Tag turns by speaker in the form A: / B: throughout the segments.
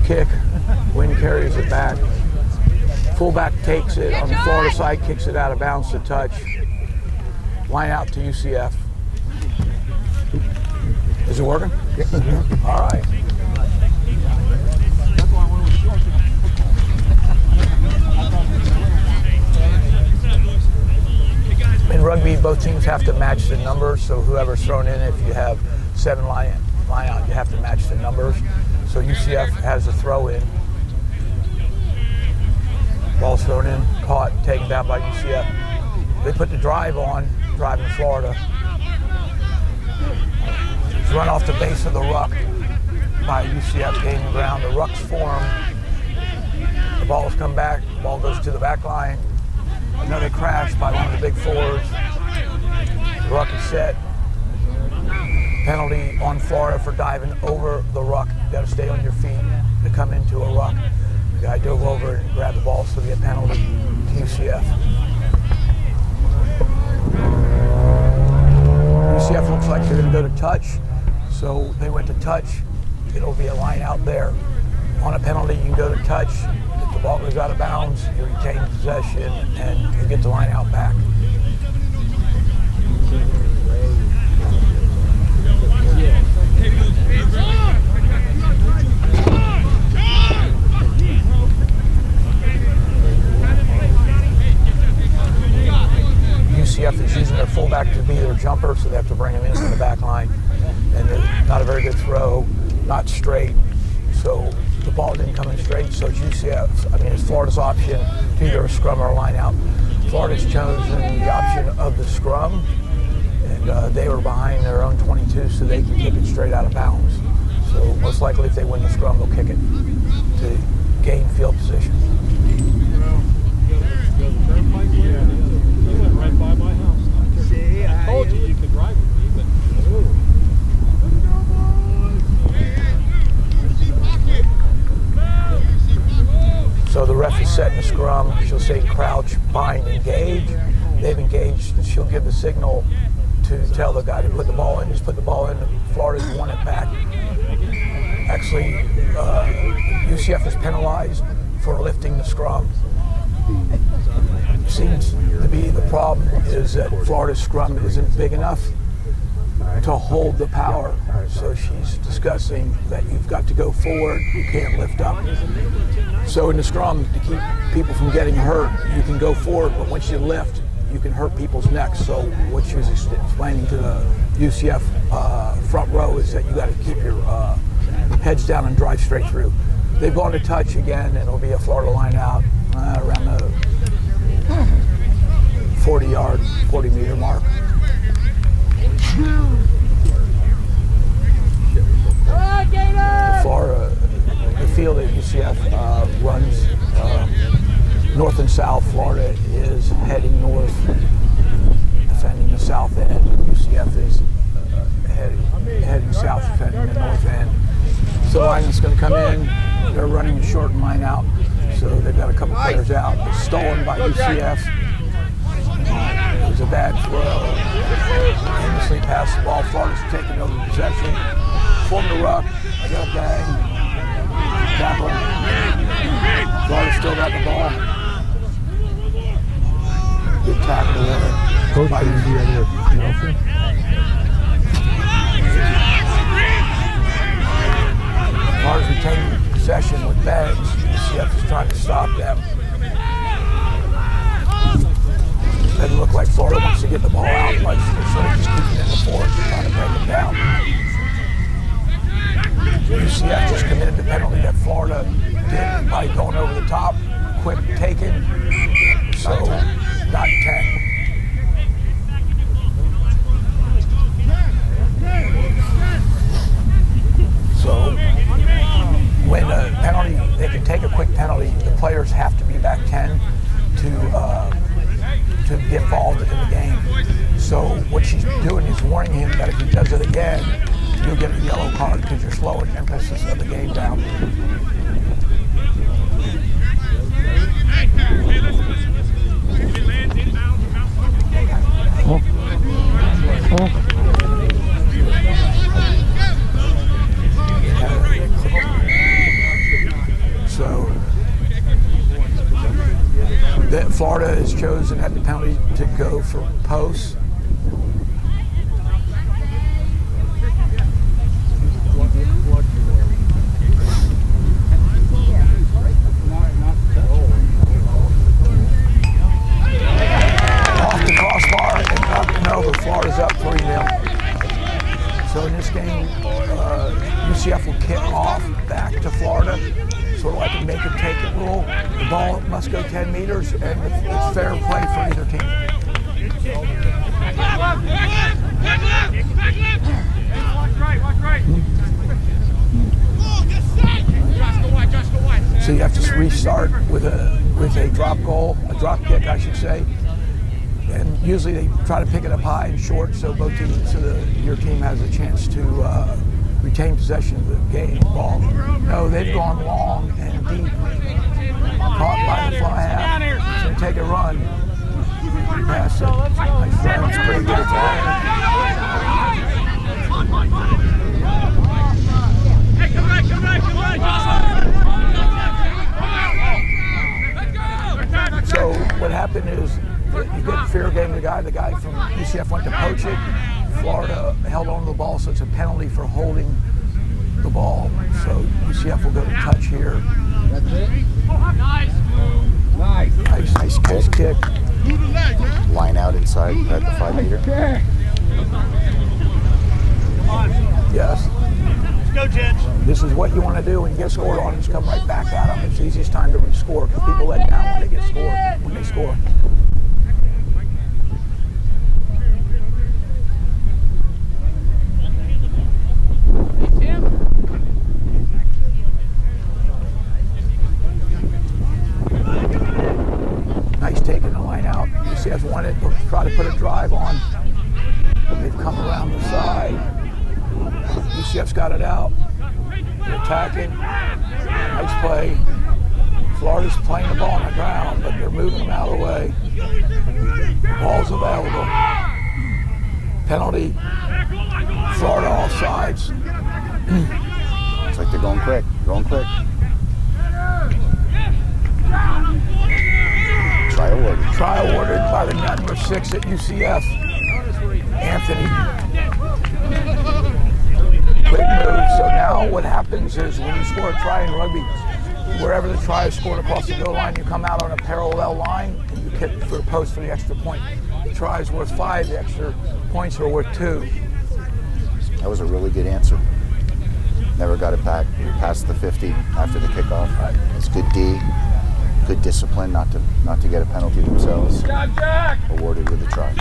A: kick. Wind carries it back. Fullback takes it on the Florida side, kicks it out of bounds to touch. Line out to UCF. Is it working? All right. In rugby, both teams have to match the numbers, so whoever's thrown in, if you have 7 line out, you have to match the numbers. So UCF has a throw in. Ball's thrown in, caught, taken down by UCF. They put the drive on, driving Florida. It's run off the base of the ruck by UCF gaining ground. The rucks form. The ball's come back, the ball goes to the back line. Another crash by one of the big forwards. The ruck is set. Penalty on Florida for diving over the ruck. You got to stay on your feet to come into a ruck. The guy dove over and grabbed the ball, so we get penalty to UCF. UCF looks like they're going to go to touch, so they went to touch. It'll be a line out there. On a penalty, you can go to touch. If the ball goes out of bounds, you retain possession and you get the line out back. UCF is using their fullback to be their jumper, so they have to bring him in from the back line. And not a very good throw, not straight. So the ball didn't come in straight, so it's it's Florida's option to either a scrum or a line out. Florida's chosen the option of the scrum, and they were behind their own 22, so they can kick it straight out of bounds. So most likely if they win the scrum, they'll kick it to gain field position.
B: Right by my house. I told you could drive with me, but
A: so the ref is setting the scrum. She'll say crouch, bind, engage. They've engaged. She'll give the signal to tell the guy to put the ball in. Just put the ball in. Florida's won it back. Actually, UCF is penalized for lifting the scrum. Seems to be the problem is that Florida's scrum isn't big enough to hold the power. So she's discussing that you've got to go forward, you can't lift up. So in the scrum, to keep people from getting hurt, you can go forward, but once you lift, you can hurt people's necks. So what she was explaining to the UCF front row is that you got to keep your heads down and drive straight through. They've gone to touch again, and it'll be a Florida line out around the 40-meter mark. The field at UCF runs north and south. Florida is heading north, defending the south end. UCF is heading south, defending the north end. So the line is going to come in. They're running a short and line out. So they've got a couple players out. It's stolen by UCF. It was a bad throw. Aimlessly passed the ball. Florida's taking over possession. Form the ruck. I got a bang. Tackle. Florida still got the ball. Good tackle there.
C: Coach, are you the other Nelson?
A: Florida's retaining possession with bags. UCF is trying to stop them. Doesn't look like Florida wants to get the ball out much. They're sort of just keeping it in the force and trying to break them down. UCF just committed the penalty that Florida did by going over the top. Quick taken. So, not 10. So, when a penalty, they can take a quick penalty, the players have to be back 10 to get involved in the game. So what she's doing is warning him that if he does it again, you'll get a yellow card because you're slowing the emphasis of the game down. that Florida has chosen at the penalty to go for posts. Off the crossbar and up and over. Florida's up 3-0. So in this game, UCF will kick off back to Florida, sort of like a make it take it rule. The ball must go 10 meters, and it's fair play for either team. So you have to restart with a drop goal, a drop kick, I should say. And usually they try to pick it up high and short, so both teams, your team has a chance to retain possession of the game ball. No, they've gone long and deep, caught by the fly half. It's going to take a run. Pass it. Nice run. It's pretty good. So what happened is you get fair game to the guy from UCF went to poach it. Florida held on to the ball, so it's a penalty for holding the ball. So UCF will go to touch here.
B: That's it.
A: Nice kick.
D: Line out inside at the 5 meter.
A: Yes.
B: Let's go, gents.
A: This is what you want to do when you get scored on. Just come right back at them. It's the easiest time to score because people let down when they score. Nice taking the line out. UCF wanted to try to put a drive on. They've come around the side. UCF's got it out. They're attacking. Nice play. Florida's playing the ball on the ground, but they're moving them out of the way. Ball's available. Penalty. Florida offsides.
D: Looks like they're going quick. Try awarded
A: By the number 6 at UCF. Anthony. Quick move. So now what happens is when you score a try in rugby, wherever the try is scored across the goal line, you come out on a parallel line and you kick for a post for the extra point. The try is worth 5, the extra points are worth 2.
D: That was a really good answer. Never got it back past the 50 after the kickoff. It's good D, good discipline not to get a penalty themselves. Awarded with a try.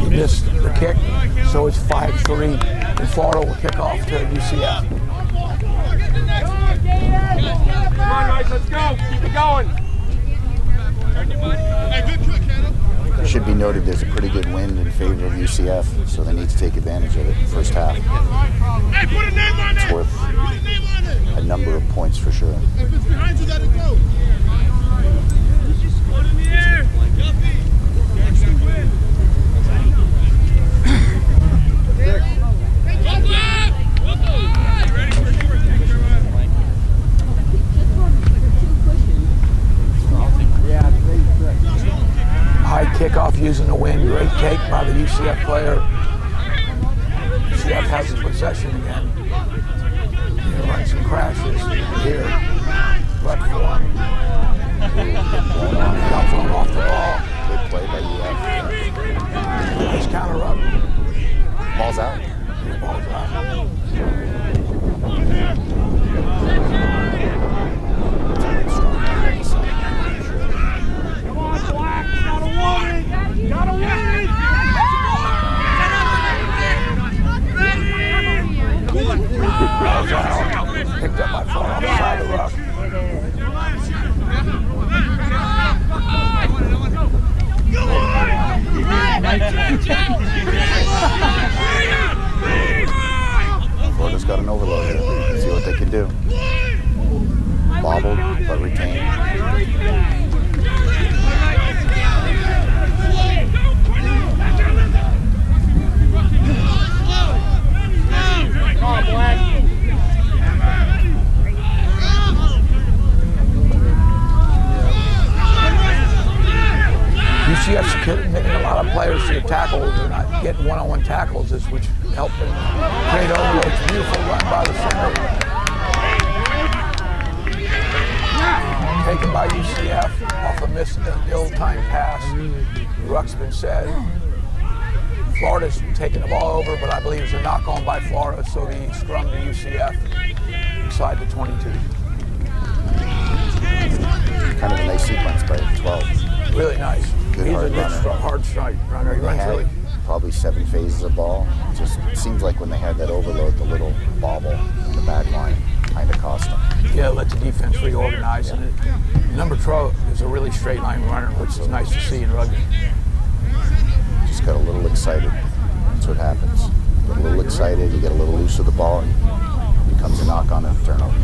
B: He
A: missed the kick, so it's 5-3, and Florida will kick off to UCF.
B: Come on, guys, let's go. Keep it going.
D: It should be noted there's a pretty good wind in favor of UCF, so they need to take advantage of it in the first half. It's worth a number of points for sure.
E: If it's behind you, let it go.
A: High kickoff using the wind. Great take by the UCF player. UCF has the possession again. They run some crashes here. Left form. Got thrown off the ball.
D: Good play by UF.
A: Nice counter up.
D: Ball's out.
A: Ball's out.
B: Come on, Black. Gotta win it. Gotta win it.
A: Ball's out. Picked up by Florida on the side of the ruck.
D: Florida's got an overload here. Let's see what what they can do. Bobbled, but retained.
A: UCF's committing a lot of players to the tackles. They're not getting one-on-one tackles, which helped them create overloads. Beautiful run by the center. Taken by UCF off a missed ill-timed pass. The ruck's been set. Florida's taking the ball over, but I believe it's a knock-on by Florida, so the scrum to UCF inside the 22.
D: Kind of a nice sequence by 12.
A: Really nice.
D: Good
A: He's
D: hard
A: a good,
D: runner.
A: strong, hard strike runner. He
D: They
A: runs
D: had
A: really.
D: probably 7 phases of ball. Just seems like when they had that overload, the little bobble in the back line kind of cost them.
A: Yeah, let the defense reorganize. And number 12 is a really straight line runner, which is nice to see in rugby.
D: Just got a little excited. That's what happens. Get a little excited, you get a little loose with the ball, and it becomes a knock on and a turnover.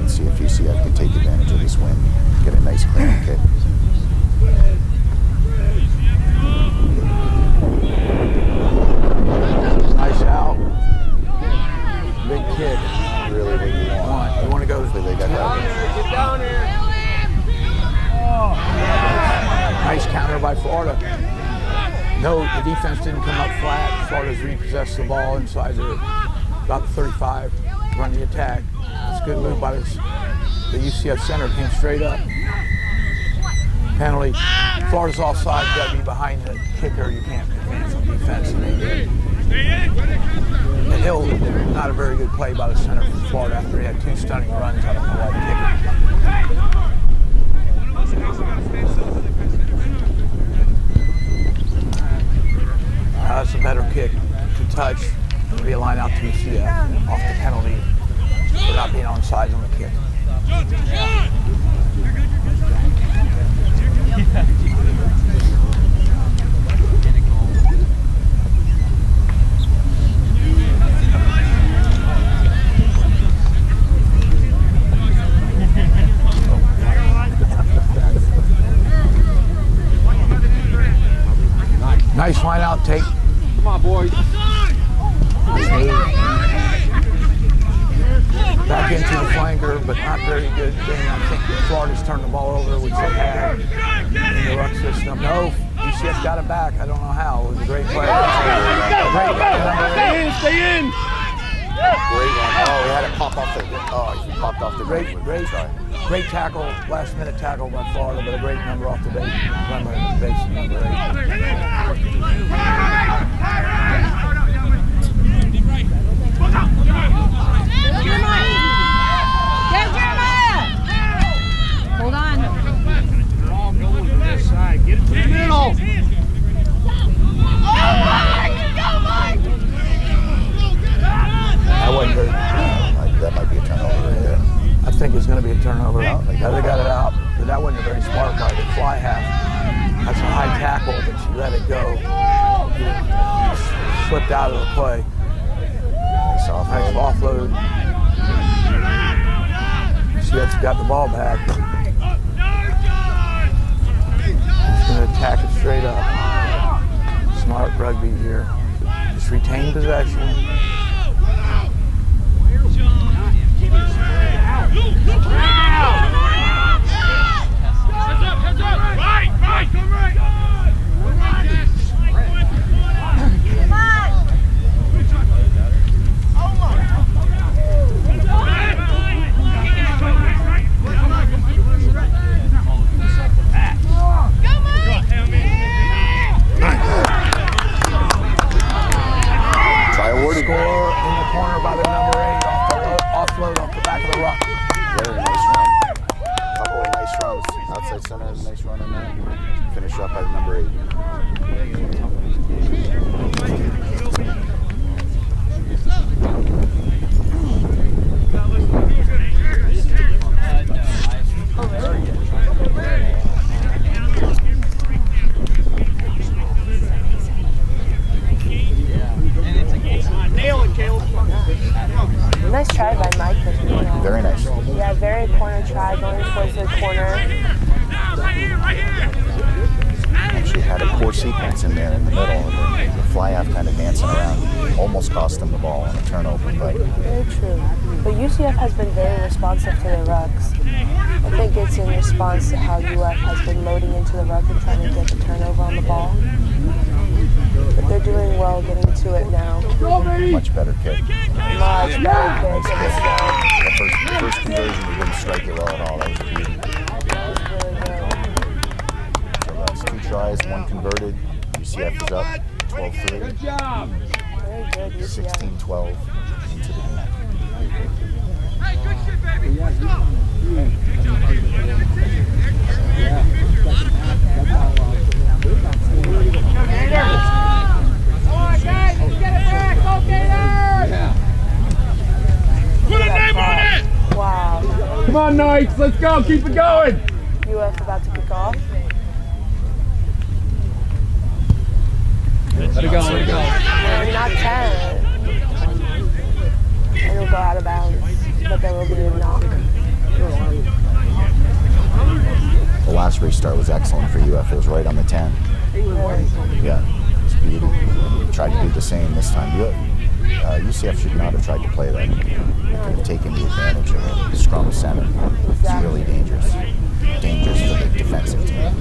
D: Let's see if UCF can take advantage of this win. Get a nice clean kick.
A: Nice out. Big kick.
D: Really what you want.
A: You want to go.
D: Hopefully they got that.
B: Get down here.
A: Nice counter by Florida. No, the defense didn't come up flat. Florida's repossessed the ball inside about the 35. Run the attack. It's a good move by the UCF center. Came straight up. Penalty. Florida's offside. You got to be behind the kicker. You can't advance on defense. And they did. And Hill, not a very good play by the center from Florida after he had 2 stunning runs. I don't know why the kicker. That's a better kick to touch and realign out to UCF off the penalty for not being on sides on the kick. Nice line out take.
B: Come on, boys.
A: Back into the flanker, but not very good thing. I think Florida's turned the ball over, which they had in the ruck system. No, UCF got it back. I don't know how. It was a great play.
B: Stay in, stay in.
D: Great one. Oh, he had it pop off the. Oh, he popped off the
A: Great tackle, last minute tackle by Florida, but a great number off the base. Run by the base, number 8.
E: Hold on.
B: They're all going to this side. Get it to the middle.
A: That wasn't very.
D: That might be a turnover right there.
A: I think it's going to be a turnover.
D: No, they got
A: They
D: it
A: got it out, but that wasn't a very smart by the fly half. That's a high tackle, but she let it go. You slipped out of the play.
D: Nice
A: Nice
D: offload.
A: offload. CF's got the ball back. He's going to attack it straight up. Smart rugby here. Just retain possession.
D: Try awarded.
A: Score in the corner by the number 8 offload off the back of the ruck.
D: Very nice run. Couple of nice runs. Outside center has a nice run in that. Finish up by the number 8.
E: going towards the corner.
D: Actually had a poor sequence in there in the middle. And the fly half kind of dancing around. Almost cost them the ball on a turnover, but
E: Very true. But UCF has been very responsive to their rucks. I think it's in response to how UF has been loading into the ruck and trying to get the turnover on the ball. But they're doing well getting to it now.
D: much better kick.
E: Much better kick.
D: The first conversion, he didn't strike it well at all. That was a beauty.
E: That was really good.
D: So that's 2 tries, 1 converted. UCF is up 12-3.
B: Good job.
E: Very good, UCF.
D: 16-12 into the game.
B: Hey, good shit, baby. Come on, guys, let's get it back. Go, Gators! Put a name on it!
E: Wow.
B: Come on, Knights, let's go. Keep it going.
E: UF about to kick off.
B: Let it go, let it go.
E: And not 10. And it'll go out of bounds. But there will be a knock.
D: The last restart was excellent for UF. It was right on the 10.
E: Really.
D: Yeah, it's beauty. Tried to do the same this time. UCF should not have tried to play that. They could have taken the advantage of a scrum center. It's really dangerous. Dangerous for the defensive team.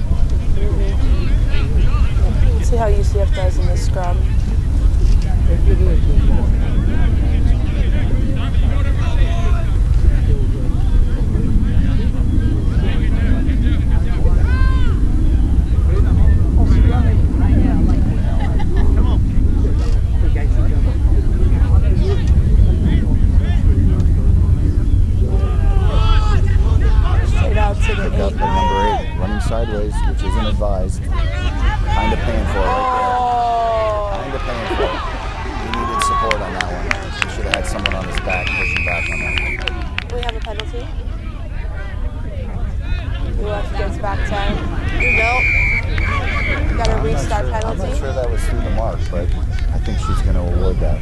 E: Let's see how UCF does in this scrum. Straight out to the
D: Pick up
E: 8.
D: at number 8, running sideways, which isn't advised. Kind of paying for it right there. Kind of paying for it. He needed support on that one. He should have had someone on his back, pushing back on that one.
E: We have a penalty. UF gets back 10. Nope. Got a restart
D: I'm
E: penalty.
D: not sure that was through the mark, but I think she's going to award that.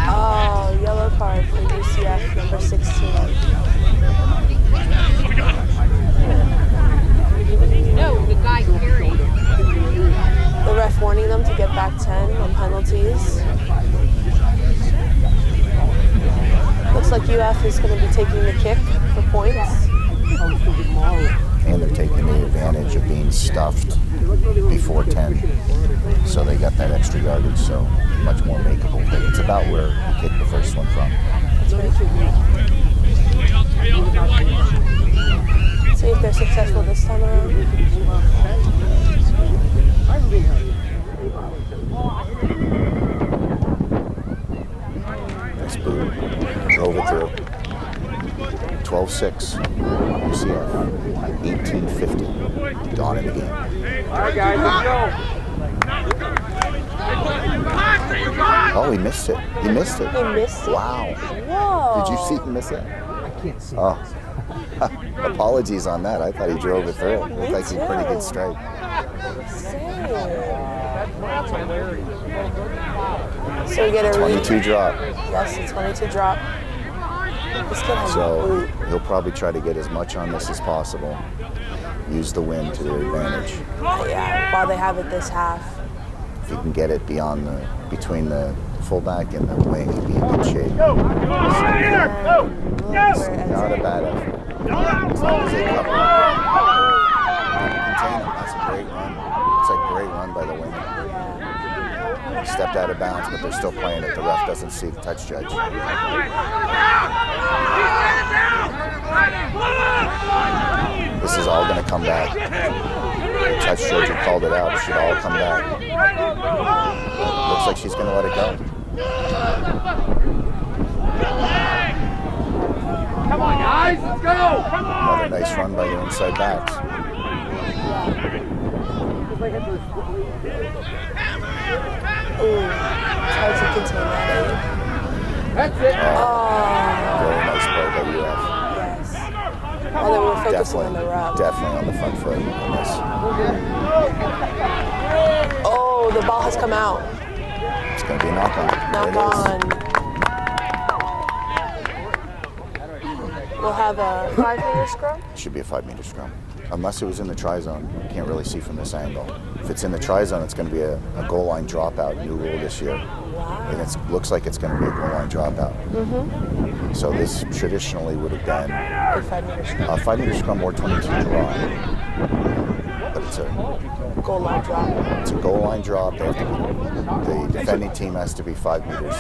E: Oh, yellow card for UCF, number 16.
F: No, the guy carried.
E: The ref warning them to get back 10 on penalties. Looks like UF is going to be taking the kick for points.
D: And they're taking the advantage of being stuffed before 10. So they got that extra yardage, so much more makeable. But it's about where he kicked the first one from.
E: That's right. See if they're successful this time around.
D: Nice boot. Drove it through. 12-6. UCF. 18-50. Dawn in the game.
B: All right, guys, let's go.
D: Oh, he missed it. He missed it.
E: He missed it.
D: Wow.
E: Whoa.
D: Did you see him miss it?
C: I can't see.
D: Oh. Apologies on that. I thought he drove it through. It looked like he had a pretty good strike.
E: So we get a
D: 22 drop.
E: Yes, a 22 drop. This kid has a
D: So
E: boot.
D: he'll probably try to get as much on this as possible. Use the wind to their advantage.
E: Yeah, while they have it this half.
D: If he can get it between the fullback and the wing, he'd be in good shape.
E: Where
D: Not a bad effort. As long as they cover him. Contain him. That's a great run. It's a great run by the wing. Stepped out of bounds, but they're still playing it. The ref doesn't see the touch judge. This is all going to come back. The touch judge who called it out. It should all come back. Looks like she's going to let it go.
B: Come on, guys, let's go. Come on.
D: Another nice run by the inside backs.
E: Ooh, tries to contain that 8.
B: That's it.
D: Very nice play by UF.
E: Yes. While they were focusing on the route.
D: Definitely on the front foot in this.
E: Oh, the ball has come out.
D: It's going to be a knock on.
E: Knock
D: There it is.
E: on. We'll have a 5-meter scrum.
D: It should be a 5-meter scrum. Unless it was in the try zone, you can't really see from this angle. If it's in the try zone, it's going to be a goal line dropout, new rule this year. And it looks like it's going to be a goal line dropout. So this traditionally would have been
E: A 5-meter scrum.
D: a 5-meter scrum or 22 draw. But it's a
E: Goal line drop.
D: It's a goal line drop. The defending team has to be 5 meters.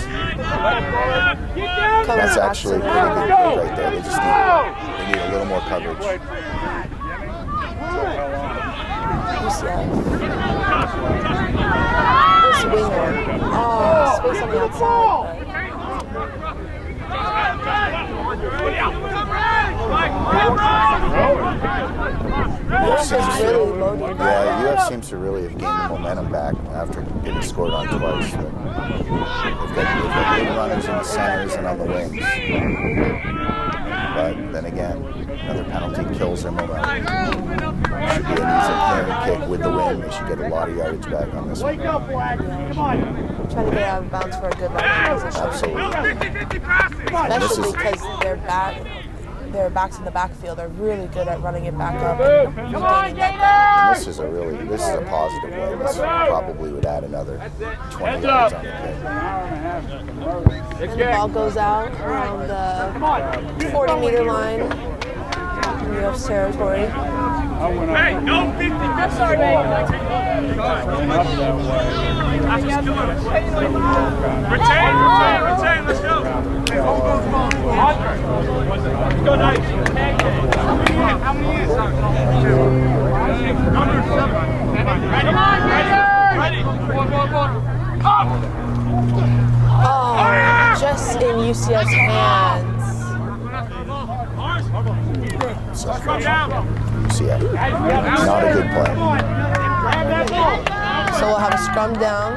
D: That's actually a pretty good kick right there. They just need a little more coverage.
E: UCF. This winger. Oh, space on the outside. UF is really loaded.
D: Yeah, UF seems to really have gained the momentum back after getting scored on twice. They've got good runners in the centers and on the wings. But then again, another penalty kills their momentum. Should be an easy clearing kick with the wing. They should get a lot of yardage back on this one.
E: Trying to get out of bounds for a good running position.
D: Absolutely.
E: Especially because their backs in the backfield are really good at running it back up and gaining that ground.
D: This is a positive win. This probably would add another 20 yards on the kick.
E: And the ball goes out around the 40-meter line in UF's territory.
B: Hey, no 50. I'm sorry, man. Retain. Let's go. Let's go, Knights. How many is that? Number 7. Ready.
E: Oh, just in UCF's hands.
D: UCF, not a good play.
E: So we'll have a scrum down.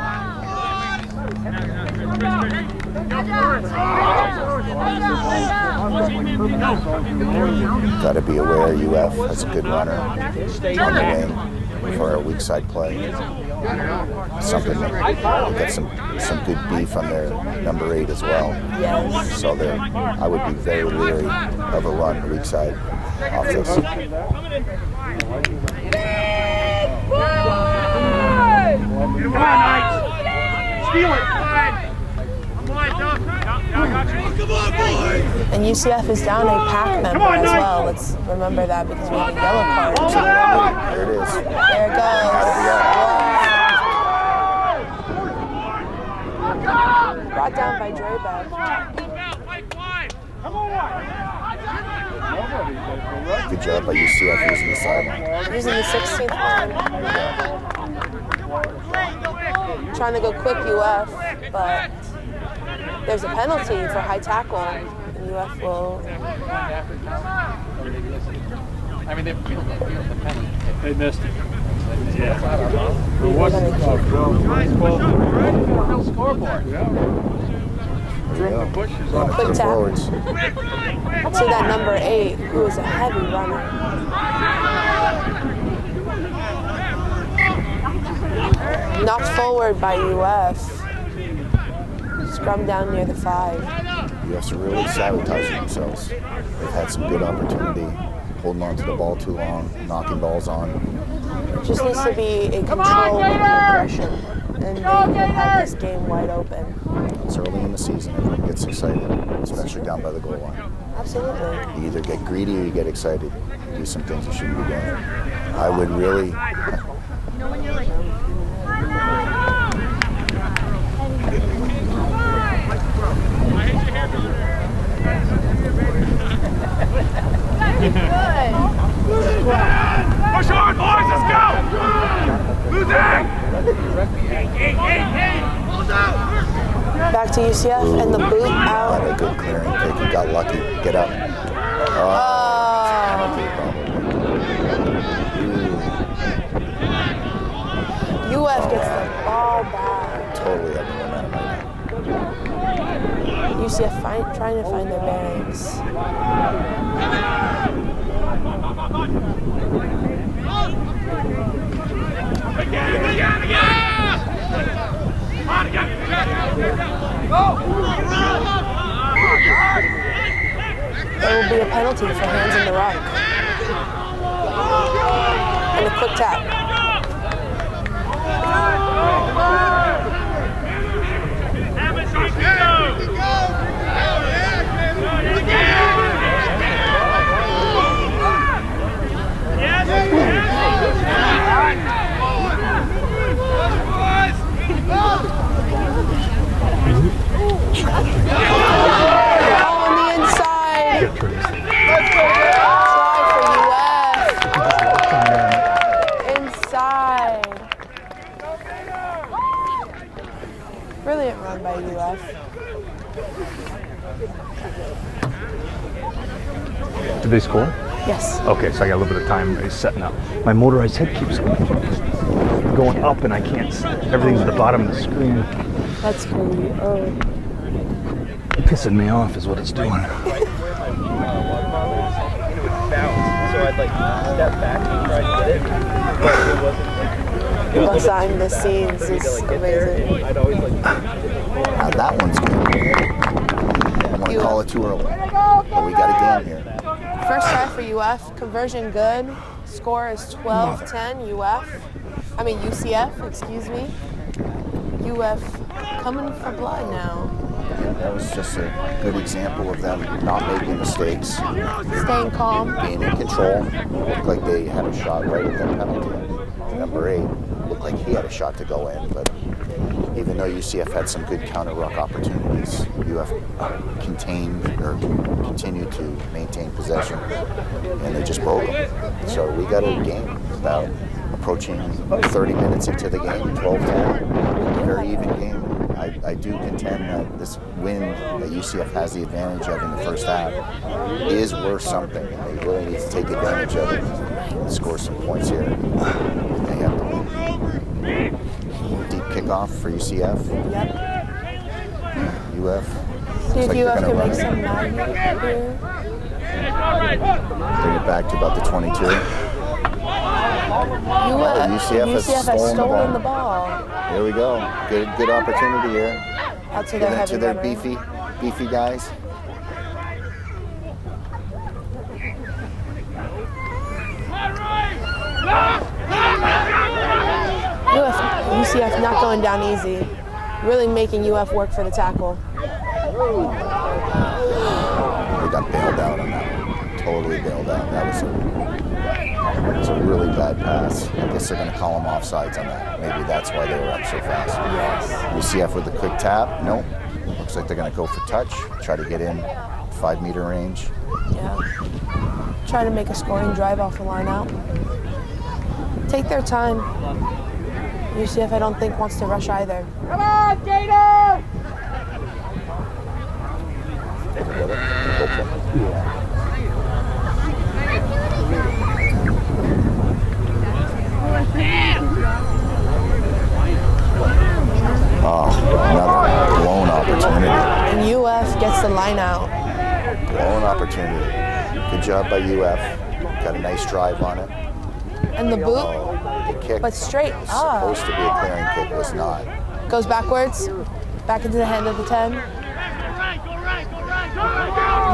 D: Got to be aware UF has a good runner on the wing for a weak side play. Something that they got some good beef on their number 8 as well.
E: Yes.
D: So I would be very leery of a run weak side off this.
B: Come on, Knights. Steal it.
E: And UCF is down a pack member as well. Let's remember that because we have a yellow card.
D: There it is.
E: There it goes. Brought down by Drebeck.
D: Good job by UCF using the sideline.
E: Using the 16th line. Trying to go quick UF, but there's a penalty for high tackle. And UF will.
B: I mean, they missed it. Yeah. But what's the scoreboard?
D: There you go.
E: Quick
D: Two
E: tap.
D: forwards.
E: To that number 8, who is a heavy runner. Knocked forward by UF. Scrum down near the 5.
D: UFs are really sabotaging themselves. They've had some good opportunity, holding on to the ball too long, knocking balls on.
E: Just needs to be a control of the aggression, and they can have this game wide open.
D: It's early in the season, everyone gets excited, especially down by the goal line.
E: Absolutely.
D: You either get greedy or you get excited. You do some things you shouldn't be doing. I would really...
B: Push on, boys, let's go! Losing!
E: Back to UCF and the boot
D: Not
E: out.
D: a good clearing kick. You got lucky. Get up. Penalty, probably.
E: UF gets the ball back.
D: Totally have the momentum right now.
E: UCF trying to find their bearings. There will be a penalty penalty for hands in the ruck. And a quick tap. On the inside.
C: Get Tracy.
E: Try for UF. Inside. Brilliant run by UF.
C: Did they score?
E: Yes.
C: Okay, so I got a little bit of time. He's setting up. My motorized head keeps going up, and I can't. Everything's at the bottom of the screen.
E: That's crazy. Oh.
C: Pissing me off is what it's doing.
G: So I'd like step back and try to get it, but it wasn't like.
E: Behind the scenes is amazing.
G: I'd always like.
D: Now that one's good. I want to call it too early, but we got a game here.
E: First try for UF, conversion good. Score is 12-10 UCF, excuse me. UF coming for blood now.
D: Yeah, that was just a good example of them not making mistakes,
E: Staying calm.
D: being in control. Looked like they had a shot right at that penalty. Number 8 looked like he had a shot to go in, but even though UCF had some good counter-ruck opportunities, UF continued to maintain possession, and they just broke them. So we got a game about approaching 30 minutes into the game, 12-10, very even game. I do contend that this win that UCF has the advantage of in the first half is worth something. They really need to take advantage of it and score some points here. They have the win. Deep kickoff for UCF.
E: Yep.
D: UF.
E: See if
D: like
E: UF
D: they're
E: can
D: gonna
E: make
D: run
E: some magic here.
D: Bring it back to about the 22. UCF has stolen the
E: ball.
D: Here we go. Good opportunity here.
E: Out to
D: Get
E: their
D: into
E: heavy
D: their
E: gunner.
D: beefy guys.
E: UCF not going down easy. Really making UF work for the tackle.
D: They got bailed out on that one. Totally bailed out. That was a really bad pass. I guess they're going to call them offsides on that. Maybe that's why they were up so fast.
E: Yes.
D: UCF with a quick tap. Nope. Looks like they're going to go for touch. Try to get in 5-meter range.
E: Yeah. Try to make a scoring drive off the line out. Take their time. UCF, I don't think, wants to rush either.
F: Come on, Gator!
D: Oh, another blown opportunity.
E: And UF gets the line out.
D: Blown opportunity. Good job by UF. Got a nice drive on it.
E: And the boot
D: Oh, the kick
E: but straight
D: was
E: up.
D: supposed to be a clearing kick, was not.
E: goes backwards, back into the hand of the 10.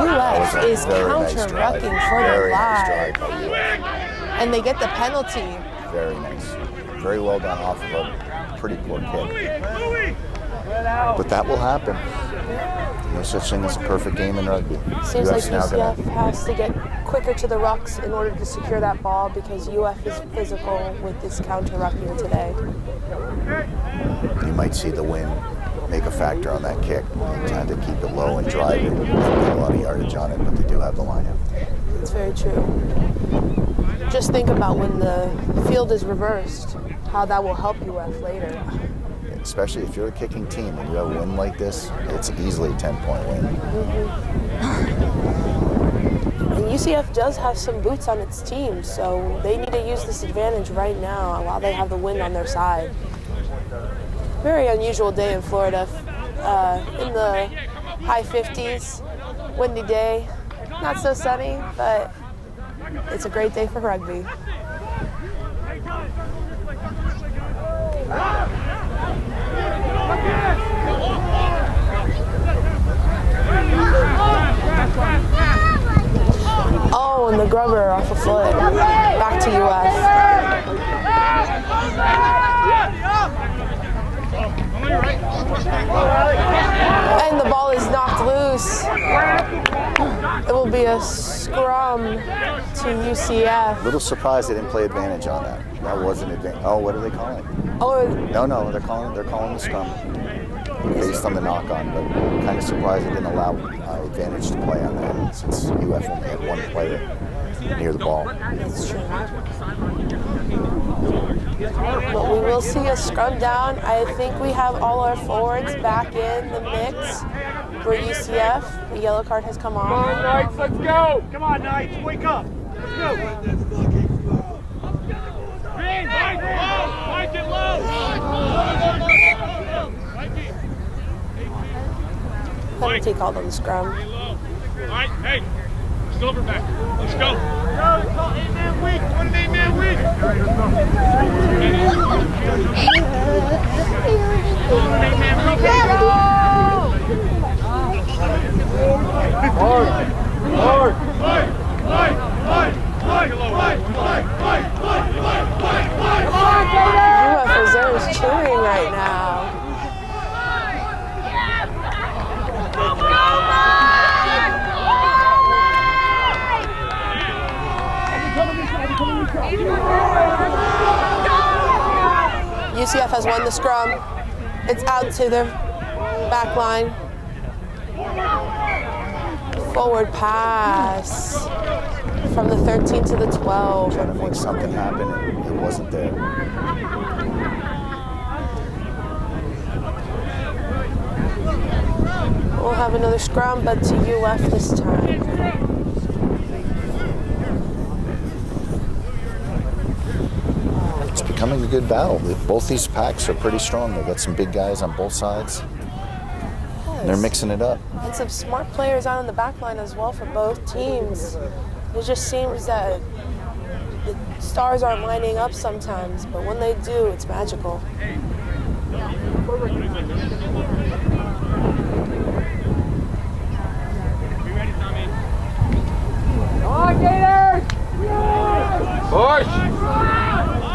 E: UF is counter-rucking for their
D: Very nice
E: lives.
D: drive by UF.
E: And they get the penalty.
D: Very nice. Very well done off of a pretty poor kick. But that will happen. No such thing as a perfect game in rugby.
E: Seems like
D: UF's now
E: UCF
D: gonna,
E: has to get quicker to the rucks in order to secure that ball because UF is physical with this counter-rucking today.
D: you might see the wind make a factor on that kick. They tend to keep it low and drive it. They get a lot of yardage on it, but they do have the lineup.
E: It's very true. Just think about when the field is reversed, how that will help UF later.
D: Especially if you're a kicking team and you have a win like this, it's easily a 10-point win.
E: And UCF does have some boots on its team, so they need to use this advantage right now while they have the wind on their side. Very unusual day in Florida. In the high 50s, windy day, not so sunny, but it's a great day for rugby. and the grubber off a foot. Back to UF. And the ball is knocked loose. It will be a scrum to UCF.
D: A little surprised they didn't play advantage on that. That was an advantage. Oh, what are they calling?
E: Oh,
D: No, they're calling the scrum based on the knock-on, but kind of surprised they didn't allow advantage to play on that since UF only had one player near the ball.
E: that's true. But we will see a scrum down. I think we have all our forwards back in the mix for UCF. The yellow card has come
F: Come
E: on.
F: on, Knights, let's go! Come on, Knights, wake up! Let's go! Green, Mike it low!
E: Penalty called on the scrum.
F: All right, hey, Silverback, let's go. Go, it's called 8-man week. What an 8-man week.
E: UF reserve is cheering right now. UCF has won the scrum. It's out to the back line. Forward pass from the 13 to the 12.
D: Trying to make something happen, and it wasn't there.
E: We'll have another scrum, but to UF this time.
D: It's becoming a good battle. Both these packs are pretty strong. They've got some big guys on both sides. They're mixing it up.
E: And some smart players out on the back line as well for both teams. It just seems that the stars aren't lining up sometimes, but when they do, it's magical.
F: Come on, Gators! Push!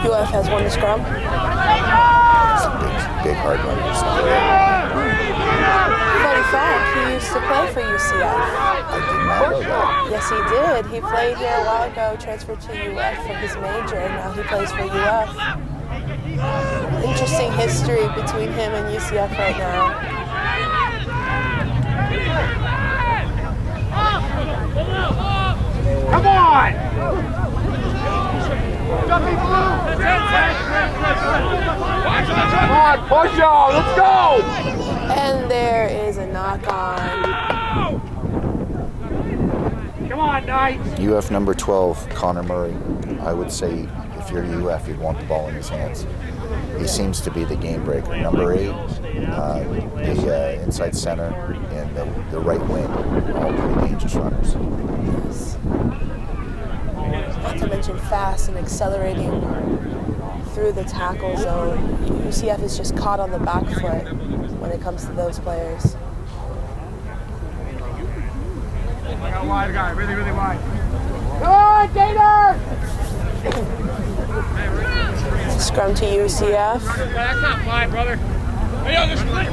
E: UF has won the scrum.
D: Some big hard runners.
E: Fun fact, he used to play for UCF.
D: I did not know that.
E: Yes, he did. He played here a while ago, transferred to UF for his major, and now he plays for UF. Interesting history between him and UCF right now.
F: Come on! Come on, push y'all, let's go!
E: And there is a knock on.
F: Come on, Knights!
D: UF number 12, Connor Murray. I would say if you're UF, you'd want the ball in his hands. He seems to be the game breaker. Number 8, the inside center, and the right wing, all pretty dangerous runners.
E: Not to mention fast and accelerating through the tackle zone. UCF is just caught on the back foot when it comes to those players.
F: I got a wide guy, really, really wide. Come on, Gators!
E: Scrum to UCF.
F: That's not fine, brother. Hey, yo, this split.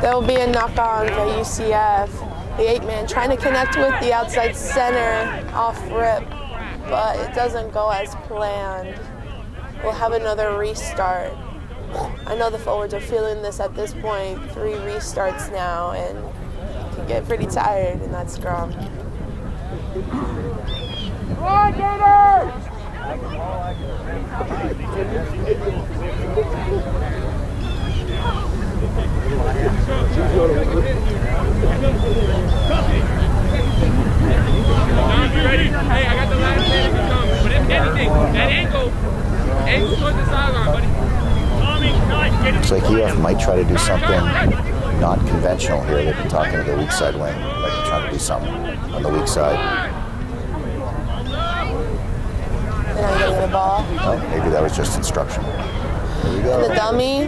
E: There will be a knock on for UCF. The 8-man trying to connect with the outside center off rip, but it doesn't go as planned. We'll have another restart. I know the forwards are feeling this at this point. 3 restarts now, and can get pretty tired in that scrum.
F: Come on, Gators! Ready? Hey, I got the last man to come. But if anything, that ankle towards the sideline, buddy.
D: Looks like UF might try to do something not conventional here. They've been talking to the weak side wing, like they're trying to do something on the weak side.
E: not getting the ball.
D: Oh, maybe that was just instruction. There we go.
E: And the dummy.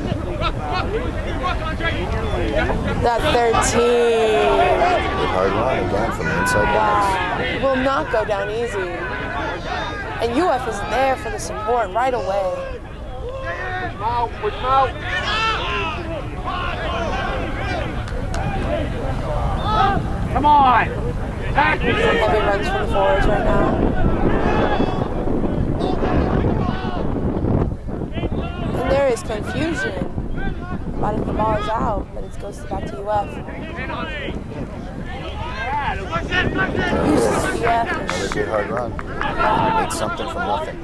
E: That 13.
D: Good hard run again from the inside box.
E: Wow. Will not go down easy. And UF is there for the support right away.
F: Come on!
E: Heavy runs from the forwards right now. And there is confusion about if the ball is out, but it goes back to UF.
D: Another good hard run. Made something from nothing.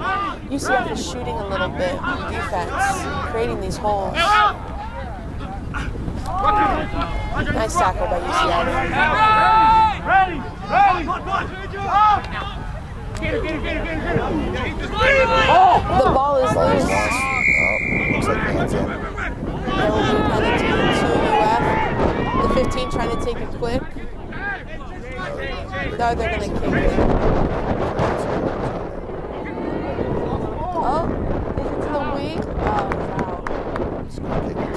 E: UCF is shooting a little bit on defense, creating these holes. Nice tackle by UCF.
F: Ready!
E: The ball is
D: Ball is
E: loose.
D: lost. Oh, looks like hands in.
E: There will be a penalty to UF. The 15 trying to take it quick. No, they're going to kick it. Oh, is it to the wing? Oh, wow.
D: It's gonna pick it up.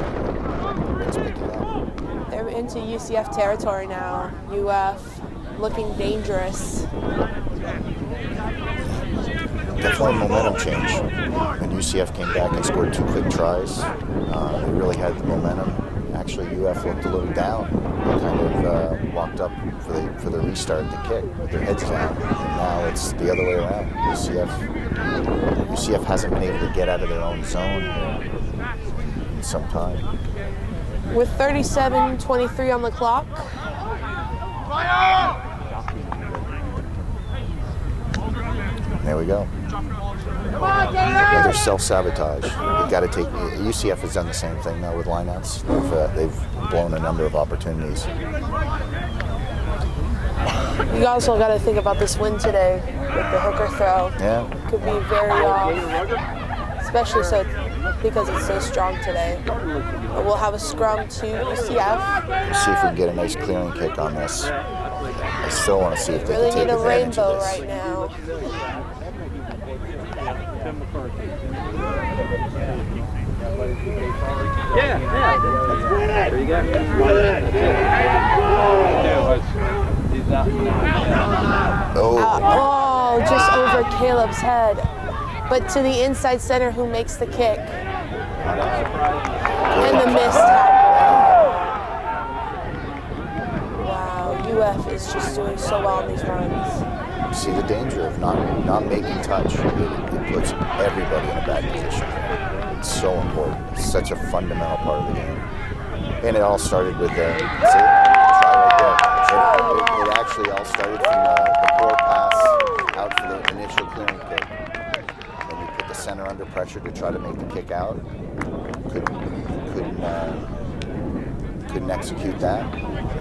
D: It's picking up.
E: They're into UCF territory now. UF looking dangerous.
D: Definitely a momentum change. When UCF came back and scored 2 quick tries, they really had the momentum. Actually, UF looked a little down. They kind of walked up for the restart, the kick, with their heads down. And now it's the other way around. UCF hasn't been able to get out of their own zone in some time.
E: With 37:23 on the clock.
D: There we go. Another self-sabotage. You got to take. UCF has done the same thing now with lineouts. They've blown a number of opportunities.
E: You also got to think about this win today with the hooker throw.
D: Yeah.
E: Could be very off, especially so because it's so strong today. But we'll have a scrum to UCF.
D: Let's see if we can get a nice clearing kick on this. I still want to see if they
E: Really
D: can take
E: need a
D: advantage
E: rainbow
D: of this.
E: right now.
G: Yeah. There you go.
D: Oh,
E: Oh, just over Caleb's head. But to the inside center who makes the kick. And the missed tackle. Wow, UF is just doing so well on these runs.
D: see the danger of not making touch. It puts everybody in a bad position. It's so important. It's such a fundamental part of the game. And it all started with the try right there. It actually all started from the poor pass out for the initial clearing kick. And you put the center under pressure to try to make the kick out. Couldn't execute that.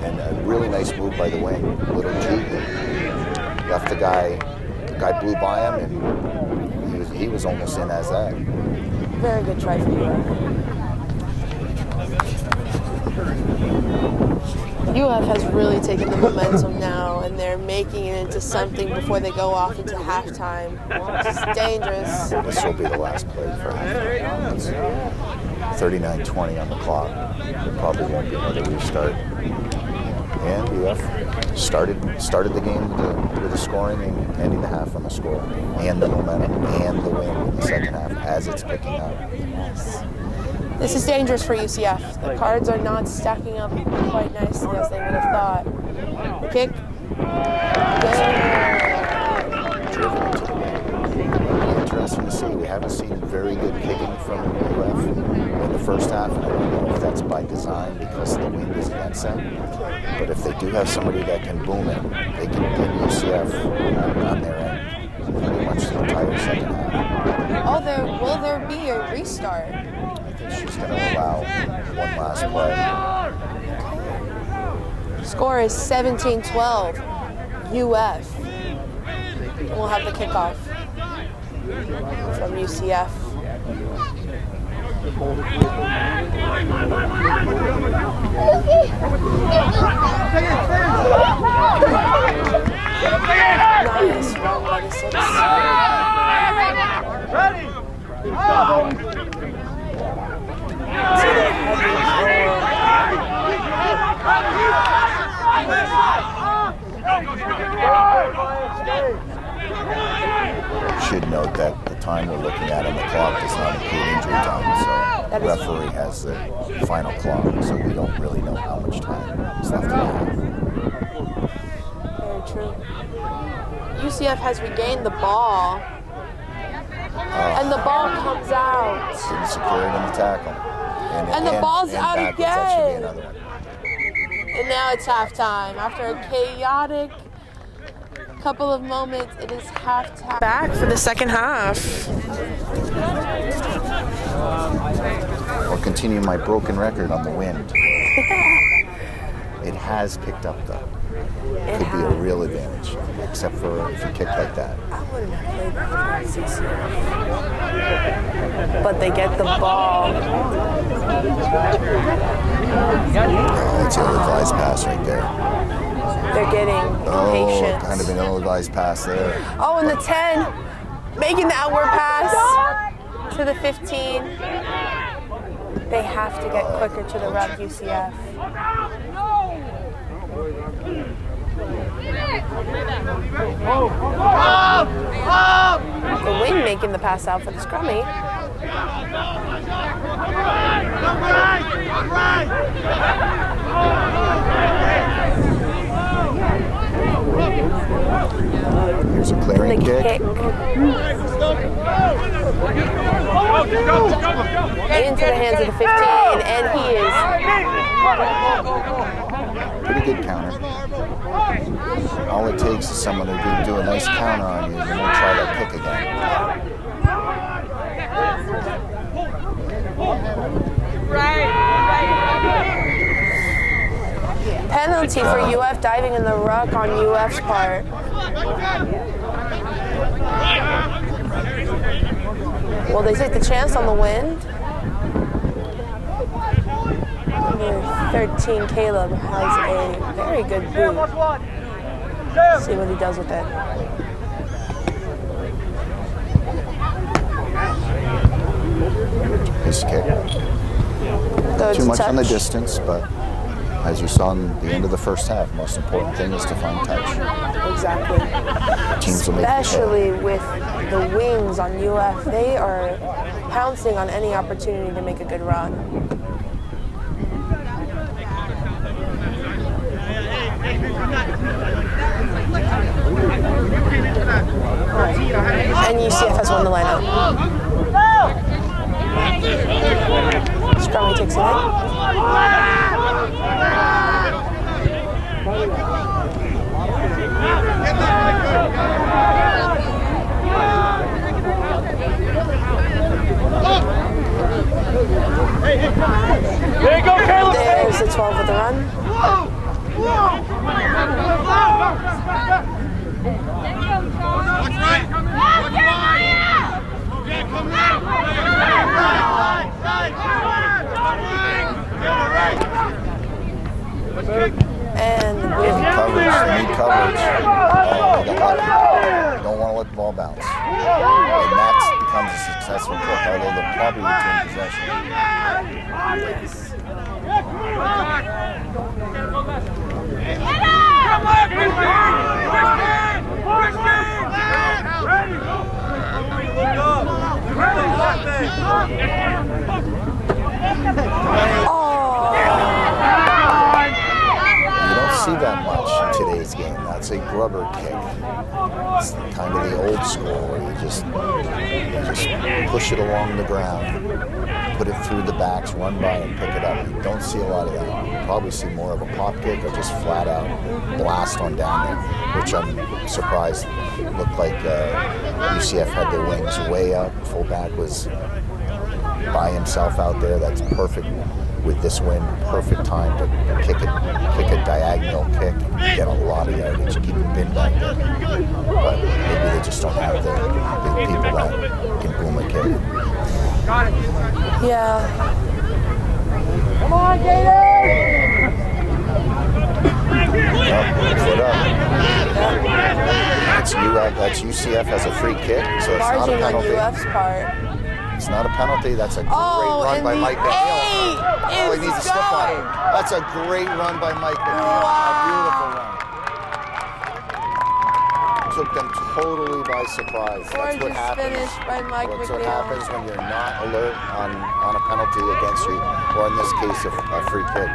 D: And a really nice move by the wing, little G. Left the guy blew by him, and he was almost in as that.
E: Very good try for UF. UF has really taken the momentum now, and they're making it into something before they go off into halftime. It's dangerous.
D: This will be the last play for halftime. It's 39:20 on the clock. There probably won't be another restart. And UF started the game with the scoring and ending the half on the score, and the momentum and the win in the second half as it's picking up.
E: Yes. This is dangerous for UCF. The cards are not stacking up quite nicely as they would have thought. The kick.
D: Driven into the win. Interesting to see. We haven't seen very good kicking from UF in the first half, and I don't know if that's by design because the wind is against them. But if they do have somebody that can boom it, they can pin UCF on their end pretty much the entire second half.
E: Oh, will there be a restart?
D: I think she's going to allow one last play.
E: Score is 17-12. UF. And we'll have the kickoff from UCF. Nice run by the six.
D: Should note that the time we're looking at on the clock does not include injury time, so the referee has the final clock, so we don't really know how much time is left in the half.
E: Very true. UCF has regained the ball. And the ball comes out.
D: Didn't secure it in the tackle.
E: And the ball's out
D: backwards, that should be
E: again.
D: another one.
E: And now it's halftime. After a chaotic couple of moments, it is halftime. Back for the second half.
D: I'll continue my broken record on the wind. It has picked up though. Could be a real advantage, except for if you kick like that.
E: I wouldn't have played that for CCF. But they get the ball.
D: Oh, it's an ill-advised pass right there.
E: They're getting patient.
D: Kind of an ill-advised pass there.
E: Oh, and the 10, making the outward pass to the 15. They have to get quicker to the ruck, UCF. The wing making the pass out for the scrummy.
D: Here's a clearing kick.
E: Into the hands of the 15, and he is
D: pretty good counter. All it takes is someone to do a nice counter on you, and then try that kick again.
E: penalty for UF diving in the ruck on UF's part. Will they take the chance on the wind? Number 13, Caleb, has a very good boot. See what he does with it.
D: Nice kick. Too much on the distance, but as you saw in the end of the first half, the most important thing is to find touch.
E: Exactly.
D: Teams will make
E: Especially with the wings on UF, they are pouncing on any opportunity to make a good run. And UCF has won the lineup. Scrummy takes it in.
F: There you go, Caleb.
E: There's the 12 with the run. And the
D: They need coverage. They need coverage. You don't want to let the ball bounce. And that becomes a successful kick, although they'll probably retain possession. You don't see that much in today's game. That's a grubber kick. It's kind of the old school where you just push it along the ground, put it through the backs, run by and pick it up. You don't see a lot of that. You probably see more of a pop kick or just flat out blast on down there, which I'm surprised looked like UCF had their wings way up. Fullback was by himself out there. That's perfect with this wind. Perfect time to kick a diagonal kick, get a lot of yardage, keep the bin back there. But maybe they just don't have the people that can boom a kick.
E: yeah.
F: Come on, Gator!
D: Foot up. That's UCF has a free kick, so it's not a
E: Margin on
D: penalty.
E: UF's part.
D: It's not a penalty. That's a great
E: Oh,
D: run
E: and
D: by
E: the
D: Mike McNeil.
E: eight
D: Oh, he
E: is
D: needs to slip on it.
E: going.
D: That's a great run by Mike McNeil.
E: Wow.
D: A beautiful run. Took them totally by surprise. That's what
E: Gorgeous
D: happens.
E: finish by Mike
D: That's what
E: McNeil.
D: happens when you're not alert on a penalty against you, or in this case, a free kick.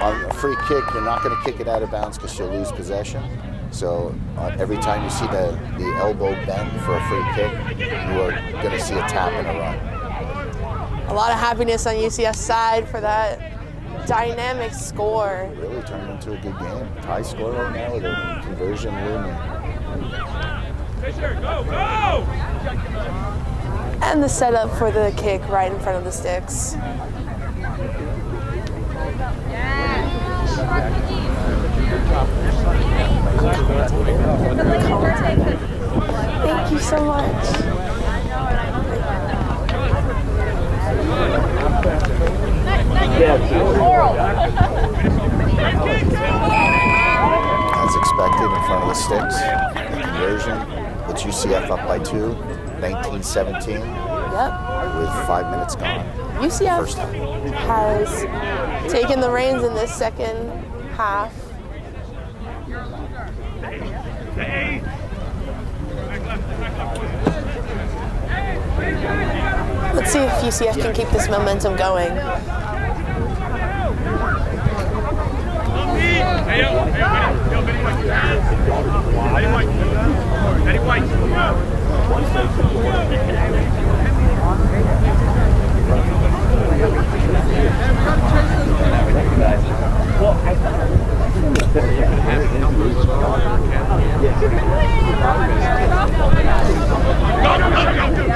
D: On a free kick, you're not going to kick it out of bounds because you'll lose possession. So every time you see the elbow bend for a free kick, you are going to see a tap and a run.
E: A lot of happiness on UCF's side for that dynamic score.
D: Really turned into a good game. High score right now with a conversion looming.
F: Fisher, go, go!
E: And the setup for the kick right in front of the sticks. Thank you so much.
D: As expected, in front of the sticks. The conversion puts UCF up by 2, 19-17,
E: Yep.
D: with 5 minutes gone.
E: UCF
D: First half.
E: has taken the reins in this second half. Let's see if UCF can keep this momentum going.
F: Hey, yo, Benny White. Benny White.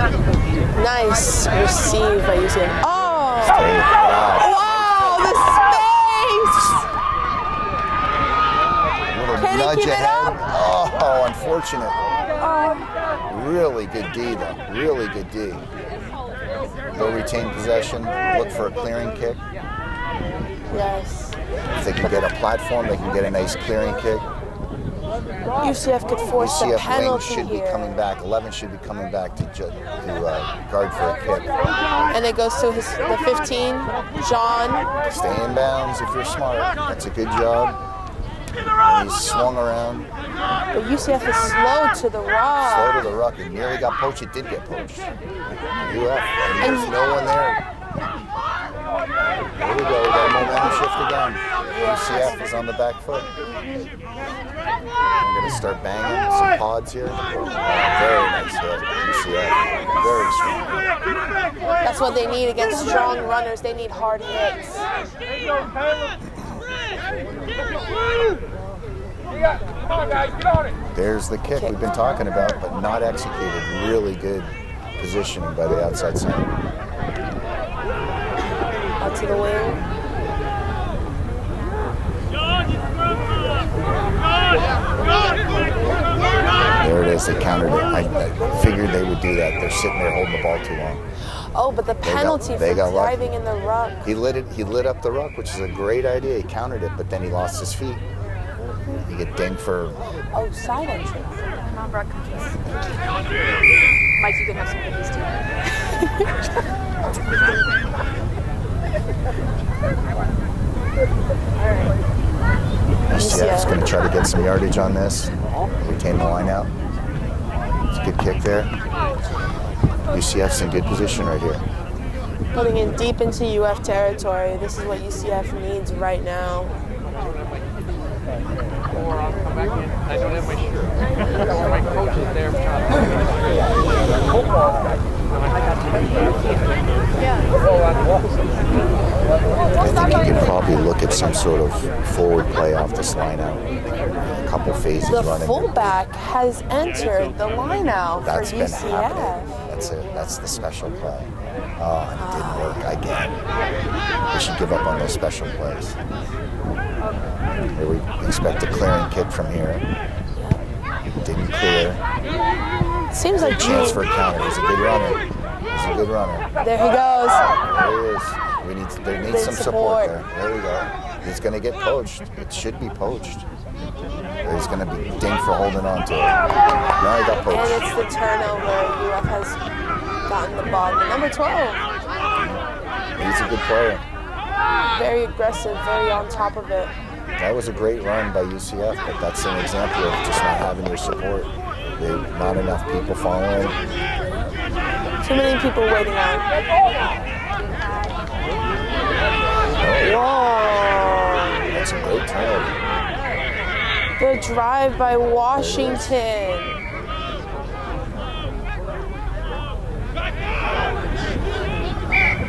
E: Nice receive by UCF. Oh!
D: Wow.
E: Wow, the space!
D: Little
E: Can he
D: nudge
E: keep it
D: ahead.
E: up?
D: Oh, unfortunate. Really good D, though. Really good D. They'll retain possession, look for a clearing kick.
E: Yes.
D: If they can get a platform, they can get a nice clearing kick.
E: UCF could force the
D: UCF wing
E: penalty
D: should be
E: here.
D: coming back. 11 should be coming back to guard for a kick.
E: And it goes to the 15, John.
D: Stay in bounds if you're smart. That's a good job. And he's swung around.
E: But UCF is slow to the
D: Slow
E: rock.
D: to the ruck. And nearly got poached. It did get poached. UF. And there's no one there. There we go. We got a momentum shift again. UCF is on the back foot. I'm going to start banging some pods here. Very nice hit. UCF. Very strong.
E: That's what they need against strong runners. They need hard hits.
F: Come on, guys, get on it.
D: There's the kick we've been talking about, but not executed. Really good positioning by the outside center.
E: Out to the wing.
D: There it is. They countered it. I figured they would do that. They're sitting there holding the ball too long.
E: Oh, but the penalty
D: they
E: for
D: got lucky.
E: driving in the ruck.
D: He lit up the ruck, which is a great idea. He countered it, but then he lost his feet. He get dinged for.
E: Oh, side entrance.
H: Come on, brought cookies. Mike, you can have some cookies too.
D: UCF's going to try to get some yardage on this. Retain the line out. It's a good kick there. UCF's in good position right here.
E: Putting it deep into UF territory. This is what UCF needs right now.
B: Or I'll come back in. I don't have my shirt. My coach is there.
D: I think you can probably look at some sort of forward play off this line out. A couple phases
E: The
D: running.
E: fullback has entered the line out for
D: That's been
E: UCF.
D: happening. That's it. That's the special play. Oh, and it didn't work again. We should give up on those special plays. Here we expect a clearing kick from here. Didn't clear.
E: Seems like
D: Chance for a counter. He's a good runner. He's a good runner.
E: There he goes.
D: There he is. They need some support there. There we go. He's going to get poached. It should be poached. Or he's going to be dinged for holding on to it. No, he got
E: And
D: poached.
E: it's the turnover. UF has gotten the ball. Number 12,
D: He's a good player.
E: very aggressive, very on top of it.
D: That was a great run by UCF, but that's an example of just not having your support. Not enough people following.
E: Too many people waiting out. Whoa.
D: That's a great turnover.
E: The drive by Washington.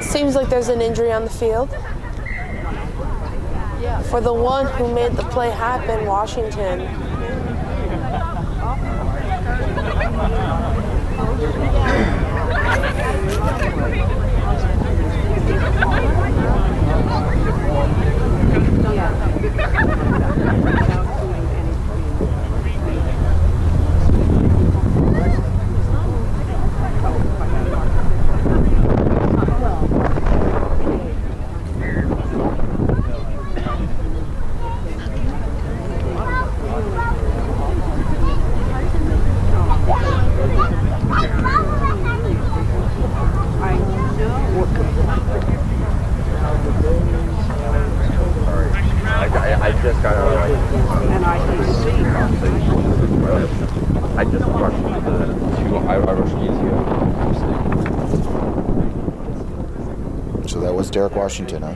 E: Seems like there's an injury on the field. For the one who made the play happen, Washington.
G: I just got out of I just rushed the two. I rushed easier.
D: So that was Derek Washington, huh?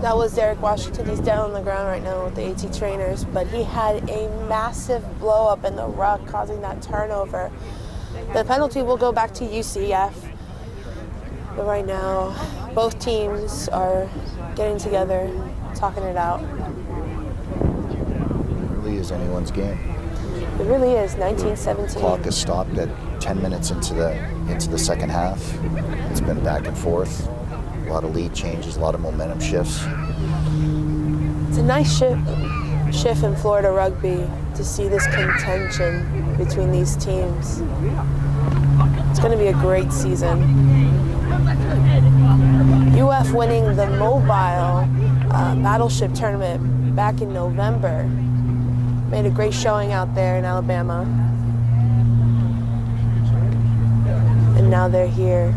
E: That was Derek Washington. He's down on the ground right now with the AT trainers, but he had a massive blow up in the ruck, causing that turnover. The penalty will go back to UCF. But right now, both teams are getting together, talking it out.
D: It really is anyone's game.
E: It really is 1917.
D: Clock is stopped at 10 minutes into the second half. It's been back and forth. A lot of lead changes, a lot of momentum shifts.
E: It's a nice shift in Florida rugby to see this contention between these teams. It's going to be a great season. UF winning the mobile battleship tournament back in November. Made a great showing out there in Alabama. And now they're here.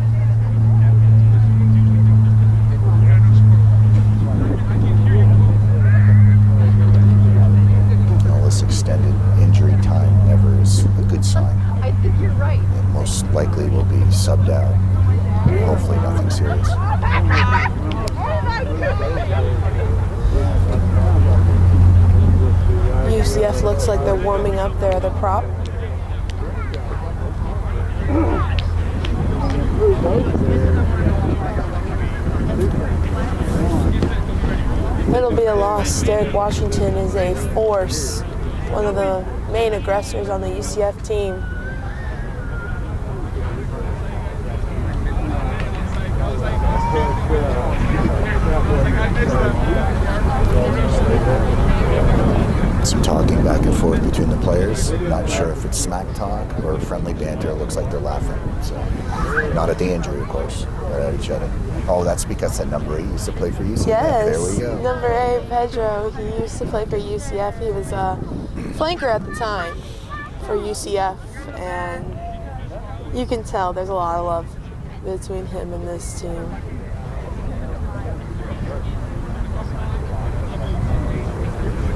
D: All this extended injury time never is a good sign.
H: I think you're right.
D: It most likely will be subbed out. Hopefully nothing serious.
E: UCF looks like they're warming up their other prop. It'll be a loss. Derek Washington is a force, one of the main aggressors on the UCF team.
D: Some talking back and forth between the players. Not sure if it's smack talk or friendly banter. It looks like they're laughing. So, not at the injury, of course, but at each other. Oh, that's because that number 8 used to play for UCF.
E: Yes,
D: There we go.
E: number 8, Pedro. He used to play for UCF. He was a flanker at the time for UCF, and you can tell there's a lot of love between him and this team.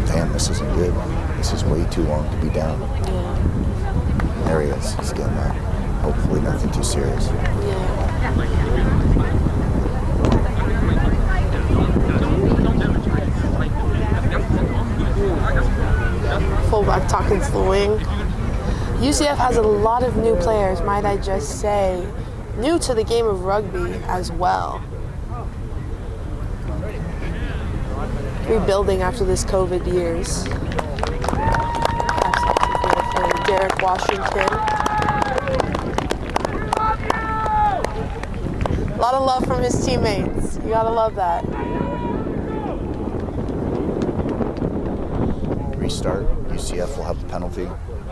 D: Damn, this isn't good. This is way too long to be down.
E: Yeah,
D: There he is. He's getting up. Hopefully nothing too serious.
E: yeah. Fullback talking to the wing. UCF has a lot of new players, might I just say, new to the game of rugby as well. Rebuilding after this COVID years. Absolutely. Derek Washington. A lot of love from his teammates. You gotta love that.
D: Restart. UCF will have the penalty.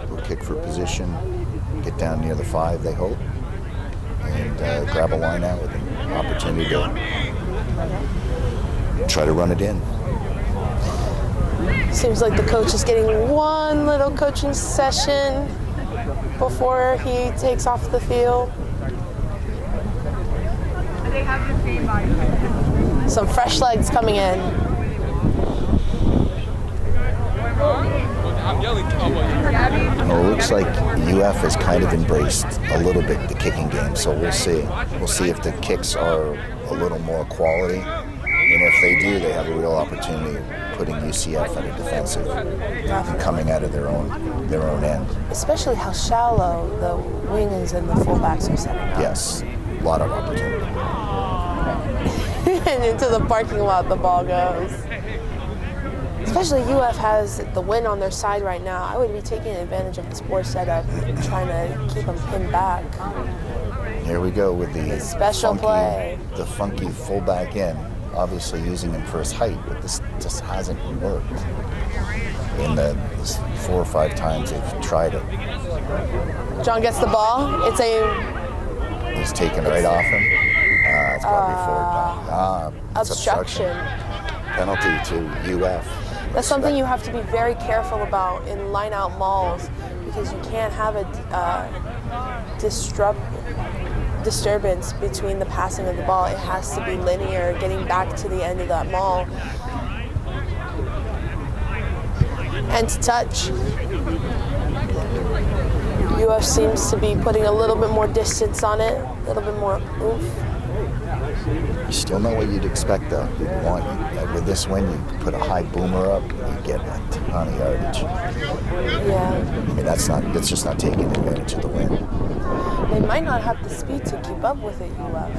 D: We'll kick for position. Get down near the 5, they hope. And grab a line out with an opportunity to try to run it in.
E: Seems like the coach is getting one little coaching session before he takes off the field. Some fresh legs coming in.
D: Well, it looks like UF has kind of embraced a little bit the kicking game, so we'll see. We'll see if the kicks are a little more quality, and if they do, they have a real opportunity of putting UCF at a defensive and coming out of their own end.
E: Especially how shallow the wings and the fullbacks are setting up.
D: Yes, a lot of opportunity.
E: And into the parking lot the ball goes. Especially UF has the wind on their side right now. I would be taking advantage of this poor setup, trying to keep them pinned back.
D: Here we go with the
E: special play.
D: The funky fullback in, obviously using him for his height, but this just hasn't worked. In the 4 or 5 times they've tried it.
E: John gets the ball.
D: He's taken right off him. It's probably forward down.
E: Obstruction.
D: Penalty to UF.
E: That's something you have to be very careful about in line-out malls, because you can't have a disturbance between the passing of the ball. It has to be linear, getting back to the end of that mall. And to touch. UF seems to be putting a little bit more distance on it, a little bit more oomph.
D: You still know what you'd expect, though. With this win, you put a high boomer up, you get a ton of yardage.
E: Yeah.
D: I mean, that's just not taking advantage of the win.
E: They might not have the speed to keep up with it, UF,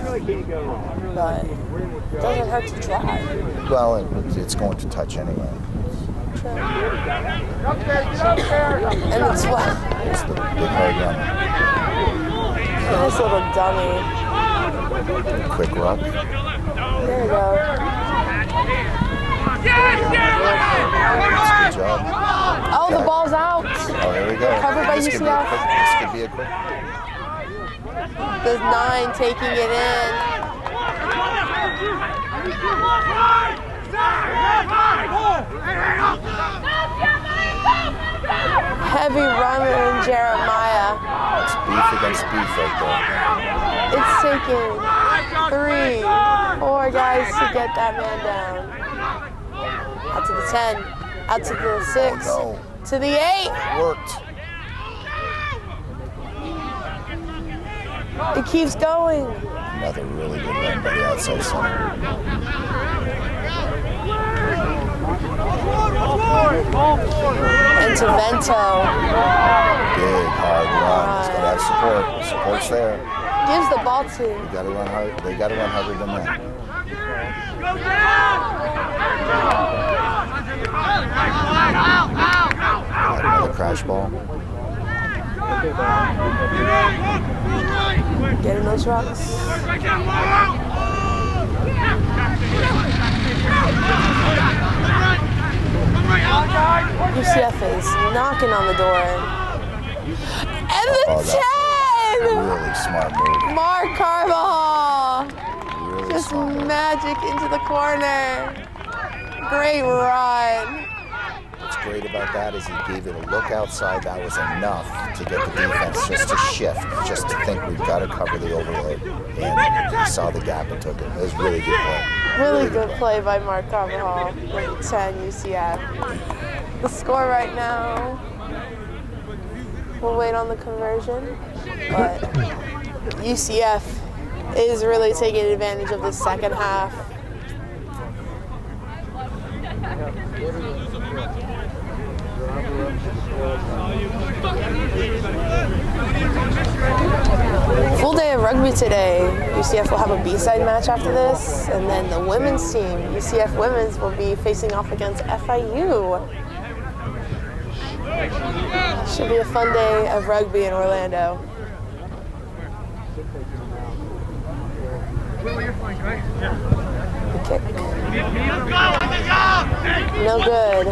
E: but it doesn't hurt to try.
D: Well, it's going to touch anyway.
E: True. And it's what?
D: It's the big hard runner.
E: Nice little dummy.
D: Quick rock.
E: There we go.
D: Good job.
E: Oh, the ball's out.
D: Oh, here we go.
E: Covered by
D: This
E: UCF.
D: could be a quick.
E: The 9 taking it in. Heavy runner in Jeremiah.
D: It's beef against beef right there.
E: It's taken 3, 4 guys to get that man down. Out to the 10, out to the 6,
D: Oh, no.
E: to the 8.
D: Worked.
E: It keeps going.
D: Another really good run by the outside center.
E: And to Vento.
D: Big hard run. He's got to have support. Support's there.
E: Gives the ball to.
D: They got to run hard. They got to run harder than that. Another crash ball.
E: Getting those rocks. UCF is knocking on the door. And the 10!
D: Really smart move.
E: Mark Carvajal.
D: Really
E: Just
D: smart move.
E: magic into the corner. Great run.
D: What's great about that is he gave it a look outside. That was enough to get the defense just to shift, just to think we've got to cover the overload. And he saw the gap and took it. It was really good play.
E: Really good play by Mark Carvajal. 10 UCF. The score right now, we'll wait on the conversion, but UCF is really taking advantage of the second half. Full day of rugby today. UCF will have a B-side match after this, and then the women's team, UCF women's, will be facing off against FIU. Should be a fun day of rugby in Orlando. The kick. No good.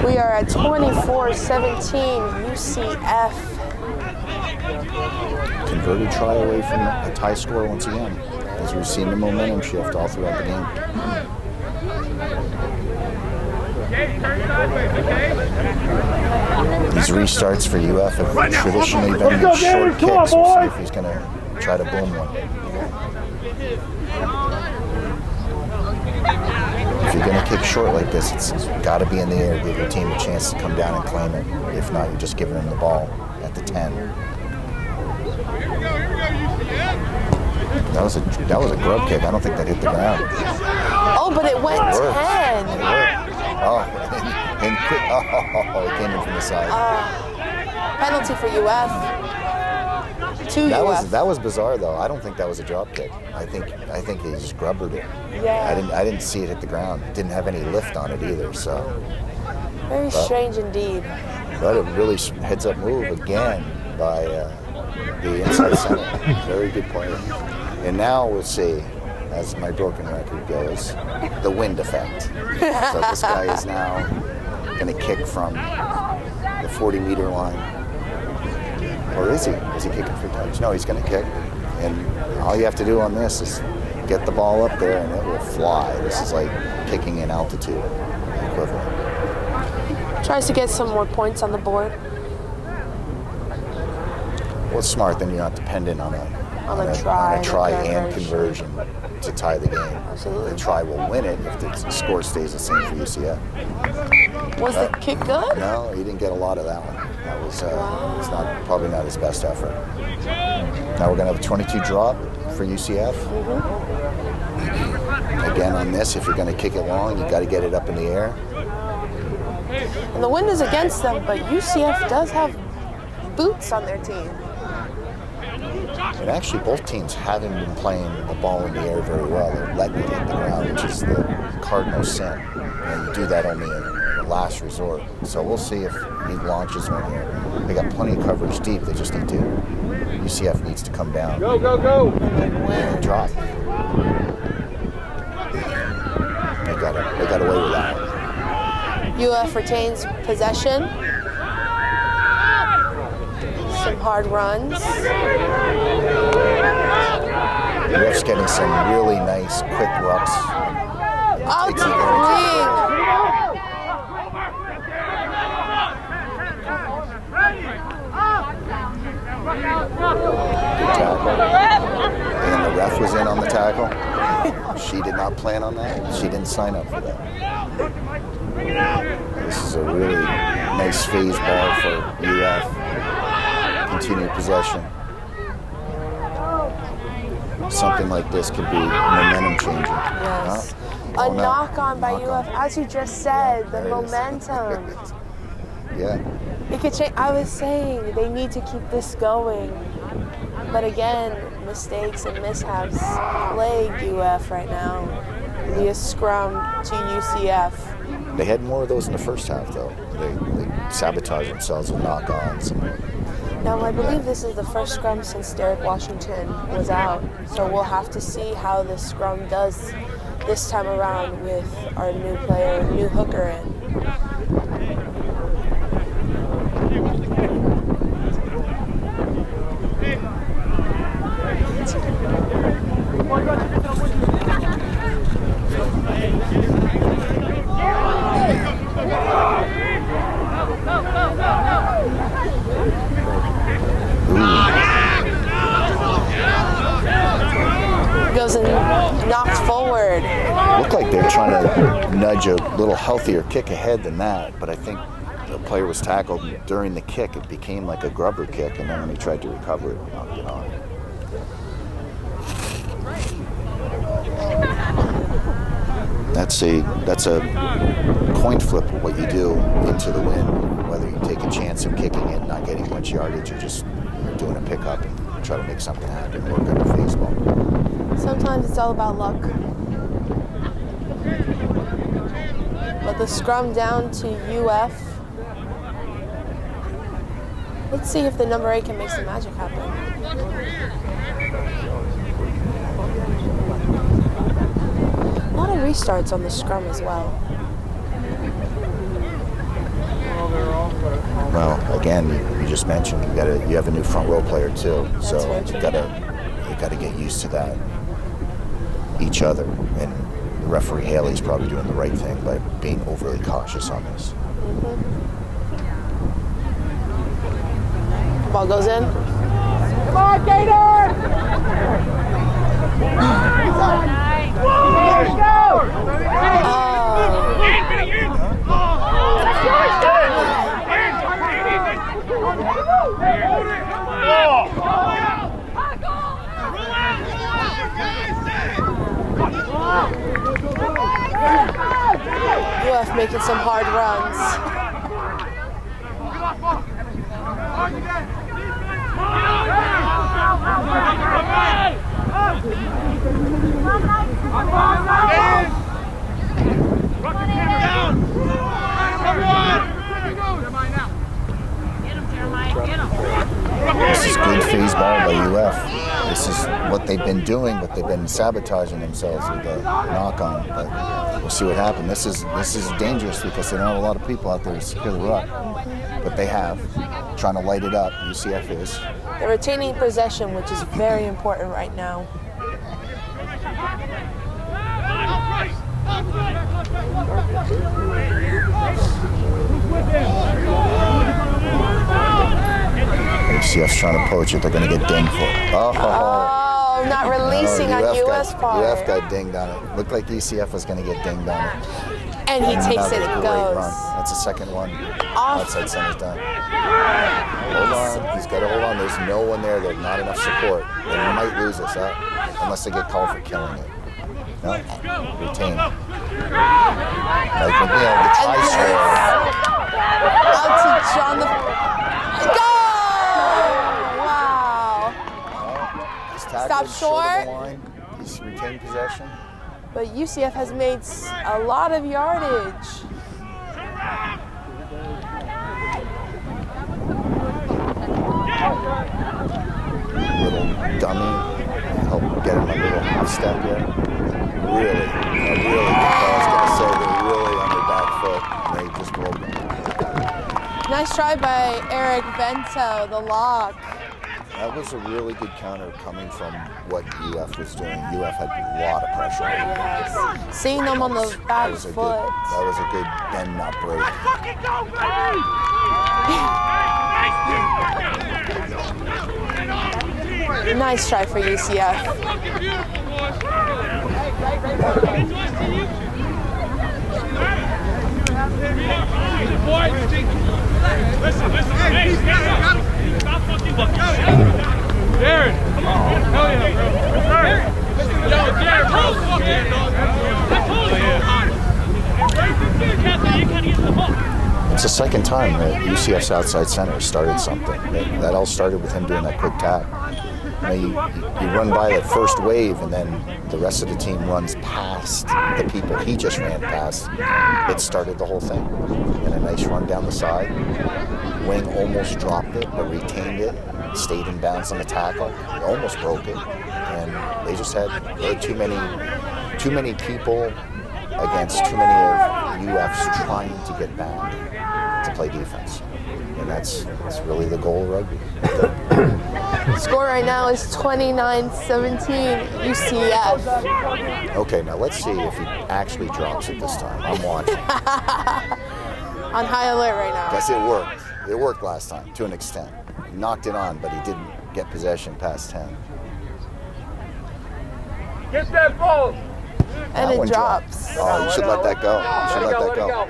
E: We are at 24-17 UCF.
D: Converted try away from a tie score once again, as we've seen the momentum shift all throughout the game.
F: Okay, turn sideways, okay?
D: These restarts for UF have traditionally been these short kicks. We'll see if he's going to try to boom one. If you're going to kick short like this, it's got to be in the air, give your team a chance to come down and claim it. If not, you're just giving them the ball at the 10. That was a grub kick. I don't think that hit the ground.
E: Oh, but it went 10.
D: It worked. Oh, and quick. Oh, it came in from the side.
E: Penalty for UF.
D: That was bizarre though. I don't think that was a drop kick. I think he just grubbered it.
E: Yeah.
D: I didn't see it hit the ground. It didn't have any lift on it either. So.
E: Very strange indeed.
D: But a really heads up move again by the inside center. Very good player. And now we'll see, as my broken record goes, the wind effect. So this guy is now going to kick from the 40-meter line. Or is he? Is he kicking for touch? No, he's going to kick. And all you have to do on this is get the ball up there and it will fly. This is like kicking in altitude equivalent.
E: Tries to get some more points on the board.
D: Well, it's smart, then you're not dependent on a try and conversion to tie the game.
E: Absolutely.
D: The try will win it if the score stays the same for UCF.
E: Was the kick good?
D: No, he didn't get a lot of that one. That was probably not his best effort. Now we're going to have a 22 drop for UCF. Again, on this, if you're going to kick it long, you got to get it up in the air.
E: And the wind is against them, but UCF does have boots on their team.
D: And actually, both teams haven't been playing the ball in the air very well. They're letting it hit the ground, which is the cardinal sin. And you do that only in the last resort. So we'll see if he launches one here. They got plenty of coverage deep. They just need to. UCF needs to come down.
F: Go, go, go!
D: And drop. They got away with that one.
E: UF retains possession. Some hard runs.
D: UF's getting some really nice quick rucks.
E: Out to the wing.
D: Good tackle. And the ref was in on the tackle. She did not plan on that. She didn't sign up for that. This is a really nice phase ball for UF. Continued possession. Something like this could be momentum changing.
E: Yes. A knock on by UF, as you just said, the momentum.
D: Yeah.
E: It could change. I was saying they need to keep this going. But again, mistakes and mishaps plague UF right now. Via scrum to UCF.
D: They had more of those in the first half, though. They sabotaged themselves with knock-ons.
E: Now, I believe this is the first scrum since Derek Washington was out. So we'll have to see how this scrum does this time around with our new player, new hooker in. Goes and knocks forward.
D: Looked like they were trying to nudge a little healthier kick ahead than that, but I think the player was tackled during the kick. It became like a grubber kick, and then when he tried to recover it, knocked it on. That's a coin flip of what you do into the wind, whether you take a chance of kicking it, not getting much yardage, or just doing a pickup and try to make something happen, work on the phase ball.
E: Sometimes it's all about luck. But the scrum down to UF. Let's see if the number 8 can make some magic happen. A lot of restarts on the scrum as well.
D: Well, again, you just mentioned you have a new front row player too, so you got to get used to that. Each other, and referee Haley's probably doing the right thing by being overly cautious on this.
E: Ball goes in.
F: Come on, Gator!
E: UF making some hard runs.
D: This is good phase ball by UF. This is what they've been doing, but they've been sabotaging themselves with the knock-on. But we'll see what happens. This is dangerous because they don't have a lot of people out there to secure the ruck. But they have. Trying to light it up, UCF is.
E: They're retaining possession, which is very important right now.
D: UCF's trying to poach it. They're going to get dinged for it.
E: Oh, not releasing on US part.
D: UF got dinged on it. Looked like UCF was going to get dinged on it.
E: And he takes it and goes.
D: Run. That's the second one.
E: Off.
D: Outside center's done. Hold on. He's got to hold on. There's no one there. There's not enough support. They might lose this, unless they get called for killing it. No? Retained. Mike McNeil, the try scorer.
E: Out to John the... Go! Wow.
D: He's tackled
E: Stop
D: short
E: short.
D: of the line. He's retained possession.
E: But UCF has made a lot of yardage.
D: Little dummy. Help get him a little half step here. Really, I was going to say they're really on their back foot. And they just broke them.
E: Nice try by Eric Vento, the lock.
D: That was a really good counter coming from what UF was doing. UF had a lot of pressure.
E: Yes. Seeing them on the back foot.
D: That was a good bend, not break.
E: Nice try for UCF.
F: Listen. Hey, stop fucking looking. Darren, come on. Hell yeah, bro. Yo, Darren, bro, fuck it, dog. I told you. You can't get the ball.
D: It's the second time that UCF's outside center started something. That all started with him doing that quick tap. You run by that first wave, and then the rest of the team runs past the people he just ran past. It started the whole thing. And a nice run down the side. Wing almost dropped it, but retained it. Stayed in bounds on the tackle. Almost broke it. And they just had too many people against too many of UF's trying to get back to play defense. And that's really the goal of rugby.
E: Score right now is 29-17 UCF.
D: Okay, now let's see if he actually drops it this time. I'm watching.
E: On high alert right now.
D: Because it worked. It worked last time to an extent. He knocked it on, but he didn't get possession past 10.
F: Get that ball.
E: And
D: That
E: it
D: one
E: drops.
D: dropped. Oh, you should let that go. You should let that go.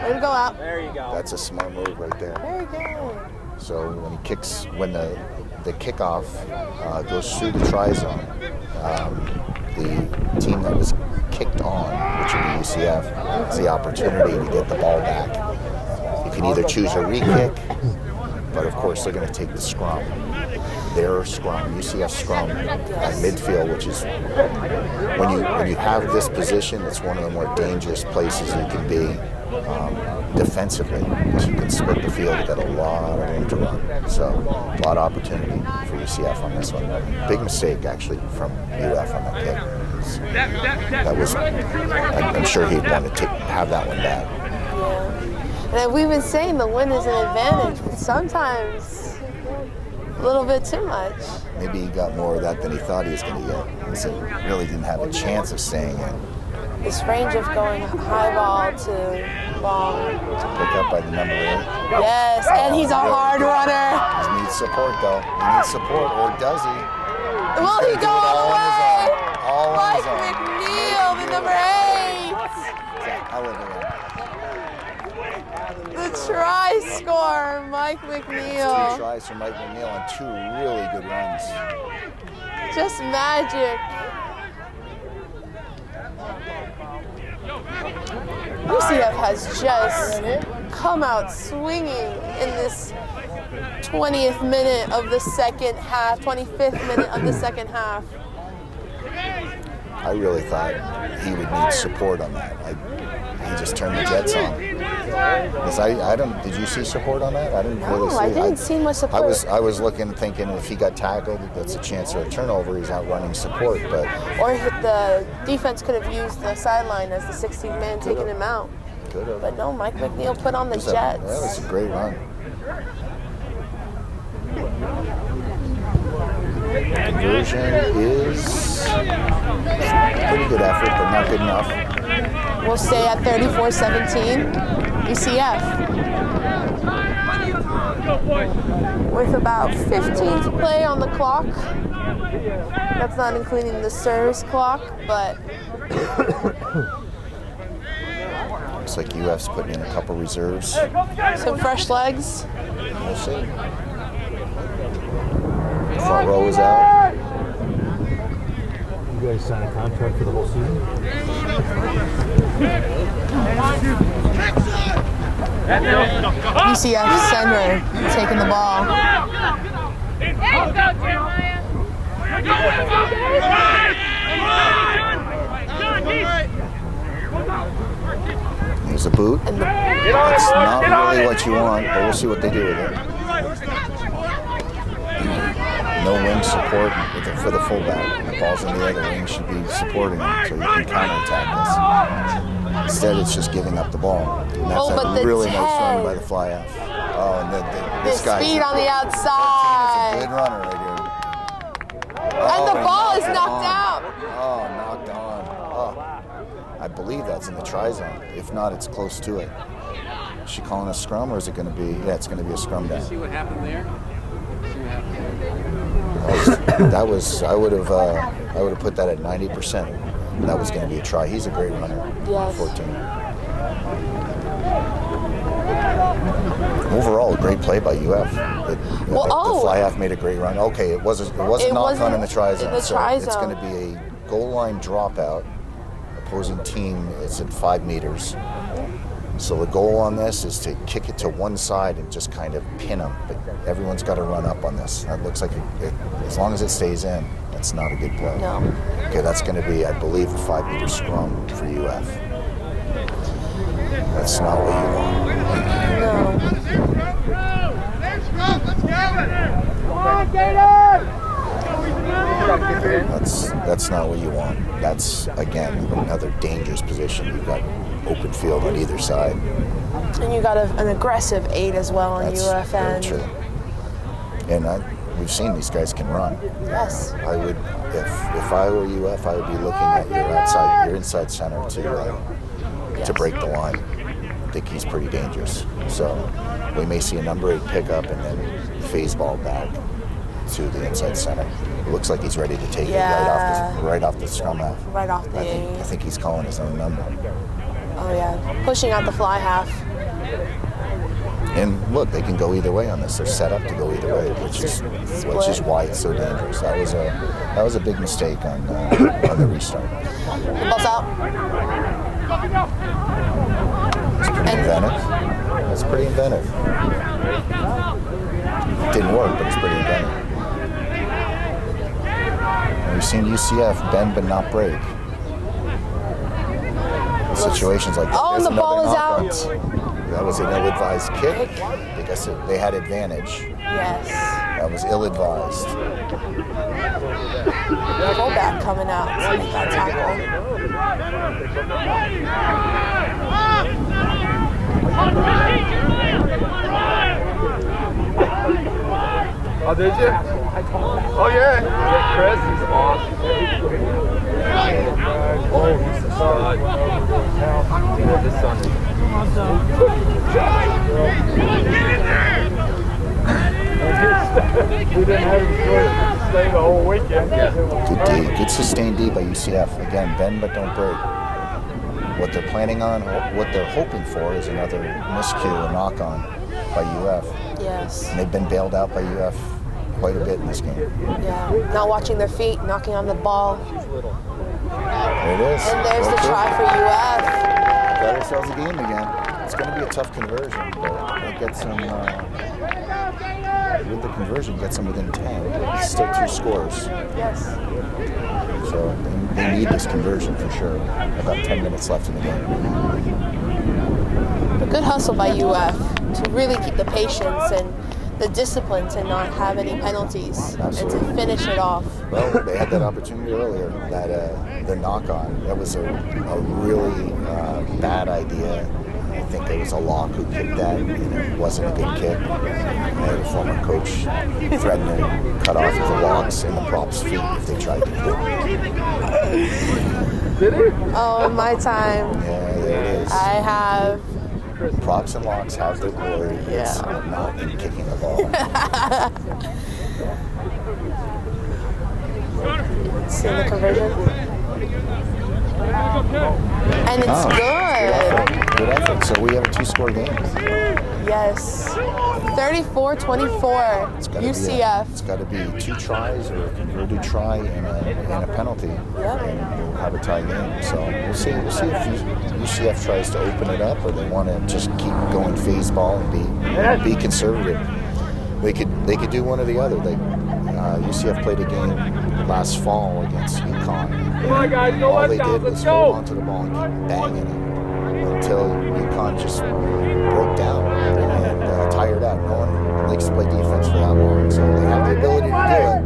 E: Let him go out.
G: There you go.
D: That's a smart move right there.
E: Very good.
D: So when the kickoff goes through the try zone, the team that was kicked on, which would be UCF, has the opportunity to get the ball back. You can either choose a re-kick, but of course they're going to take the scrum. Their scrum, UCF scrum at midfield, which is when you have this position, it's one of the more dangerous places you can be defensively, because you can split the field. You've got a lot of room to run, so a lot of opportunity for UCF on this one. Big mistake actually from UF on that kick. That was, I'm sure he'd want to have that one back.
E: Yeah. And we've been saying the win is an advantage, but sometimes a little bit too much.
D: Maybe he got more of that than he thought he was going to get. So he really didn't have a chance of staying in.
E: His range of going high ball to long.
D: Pick up by the number 8.
E: Yes, and he's a hard runner.
D: He needs support though. He needs support, or does he?
E: Will he
D: He's
E: go
D: gonna do it
E: all the
D: on his
E: way?
D: own. All on
E: Mike
D: his own.
E: McNeil, the number 8.
D: However,
E: The try score, Mike
D: 2
E: McNeil.
D: tries for Mike McNeil on 2 really good runs.
E: Just magic. UCF has just come out swinging in this 20th minute of the second half, 25th minute of the second half.
D: I really thought he would need support on that. He just turned the Jets on. Because I don't. Did you see support on that? I didn't really see.
E: No, I didn't see much support.
D: I was looking, thinking if he got tackled, that's a chance for a turnover. He's out running support, but
E: Or the defense could have used the sideline as the 16th man taking him out.
D: could have.
E: But no, Mike McNeil put on the Jets.
D: That was a great run. Conversion is pretty good effort, but not good enough.
E: We'll stay at 34-17, UCF. With about 15 to play on the clock. That's not including the Sirs clock, but
D: Looks like UF's putting in a couple reserves.
E: some fresh legs.
D: We'll see. Front row is out.
C: You guys sign a contract for the whole season?
E: UCF center taking the ball.
D: There's a boot.
E: And
D: That's not really what you want, but we'll see what they do with it. No wing support for the fullback. When the ball's in the air, the wing should be supporting him so you can counterattack this. Instead, it's just giving up the ball. And that's
E: Oh, but
D: a
E: the
D: really nice run
E: 10.
D: by the fly half. Oh, and
E: the
D: this guy's
E: speed on the
D: Good
E: outside.
D: runner right here.
E: And the
D: Oh,
E: ball is
D: knocked
E: knocked
D: on.
E: out.
D: Oh, knocked on. Oh, I believe that's in the try zone. If not, it's close to it. Is she calling a scrum, or is it going to be? Yeah, it's going to be a scrum down.
B: See what happened there?
D: That was. I would have put that at 90%. That was going to be a try. He's a great runner.
E: Yes.
D: 14. Overall, a great play by UF. The fly half made a great run. Okay, it wasn't knocked on in the try zone.
E: in the try
D: It's
E: zone.
D: going to be a goal line dropout. Opposing team is at 5 meters. So the goal on this is to kick it to one side and just kind of pin them. But everyone's got to run up on this. That looks like as long as it stays in, that's not a good play.
E: No.
D: Okay, that's going to be, I believe, a 5-meter scrum for UF. That's not what you want.
E: No.
D: That's not what you want. That's, again, another dangerous position. You've got open field on either side.
E: And you got an aggressive 8 as well on
D: That's
E: UF
D: very
E: end.
D: true. And we've seen these guys can run.
E: Yes.
D: I would, if I were UF, I would be looking at your inside center to break the line. I think he's pretty dangerous. So we may see a number 8 pickup and then phase ball back to the inside center. It looks like he's ready to take it right off the scrum half.
E: Right off the
D: I
E: 8.
D: think he's calling his own number.
E: Oh, yeah. Pushing out the fly half.
D: And look, they can go either way on this. They're set up to go either way, which is why it's so dangerous. That was a big mistake on the restart.
E: The ball's out.
D: It's pretty inventive. It's pretty inventive. It didn't work, but it's pretty inventive. And we've seen UCF bend but not break. In situations like that.
E: Oh, and
D: there's
E: the ball
D: another
E: is
D: knockout. That was an ill-advised kick because they had advantage.
E: Yes.
D: That was ill-advised.
E: Fullback coming out to make that tackle.
G: Oh, did you? Oh, yeah. Chris is awesome. Yeah, this Sunday.
B: We didn't have him stay the whole weekend.
D: Good D, good sustained D by UCF. Again, bend but don't break. What they're planning on, what they're hoping for is another miscue, a knock-on by UF.
E: Yes.
D: And they've been bailed out by UF quite a bit in this game.
E: Yeah. Not watching their feet, knocking on the ball.
D: There it is.
E: And there's the try for UF.
D: Got ourselves a game again. It's going to be a tough conversion, but it gets them, with the conversion, gets them within 10. It's still 2 scores.
E: Yes.
D: So they need this conversion for sure. About 10 minutes left in the game.
E: A good hustle by UF to really keep the patience and the discipline to not have any penalties.
D: Absolutely.
E: And to finish it off.
D: Well, they had that opportunity earlier, that the knock-on. That was a really bad idea. I think it was a lock who kicked that, and it wasn't a good kick. And the former coach threatened to cut off the locks and the props' feet if they tried to kick.
E: Oh, in my time,
D: Yeah, there it is.
E: I have.
D: Props and locks have their glory. It's not in kicking the ball.
E: See the conversion? And it's good.
D: Good effort. So we have a 2-score game.
E: Yes. 34-24.
D: It's gotta
E: UCF.
D: It's got to be 2 tries or a converted try and a penalty.
E: Yep.
D: And we'll have a tie game. So we'll see. We'll see if UCF tries to open it up or they want to just keep going phase ball and be conservative. They could do one or the other. UCF played a game last fall against UConn.
F: Come on, guys, go
D: All
F: let's
D: they
F: go,
D: did
F: let's
D: was
F: go.
D: hold onto the ball and keep banging it until UConn just broke down and tired out. No one likes to play defense for that long, so they have the ability to do it.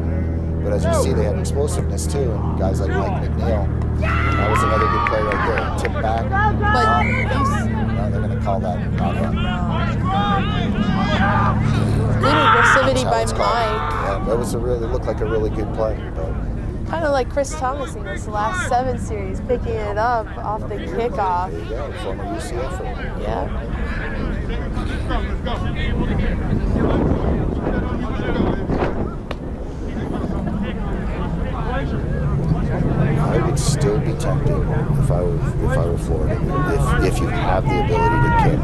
D: But as you see, they have explosiveness too, and guys like Mike McNeil. That was another good play right there. Tip back.
E: But
D: No, they're going to call that knock-on.
E: good aggressivity
D: That's how
E: by
D: it's called.
E: Mike.
D: Yeah, that was it looked like a really good play. But
E: Kind of like Chris Thomas in this last 7 series, picking it up off the kickoff.
D: there you go, former UCF.
E: Yeah.
D: I would still be tempted if I were Florida. If you have the ability to kick,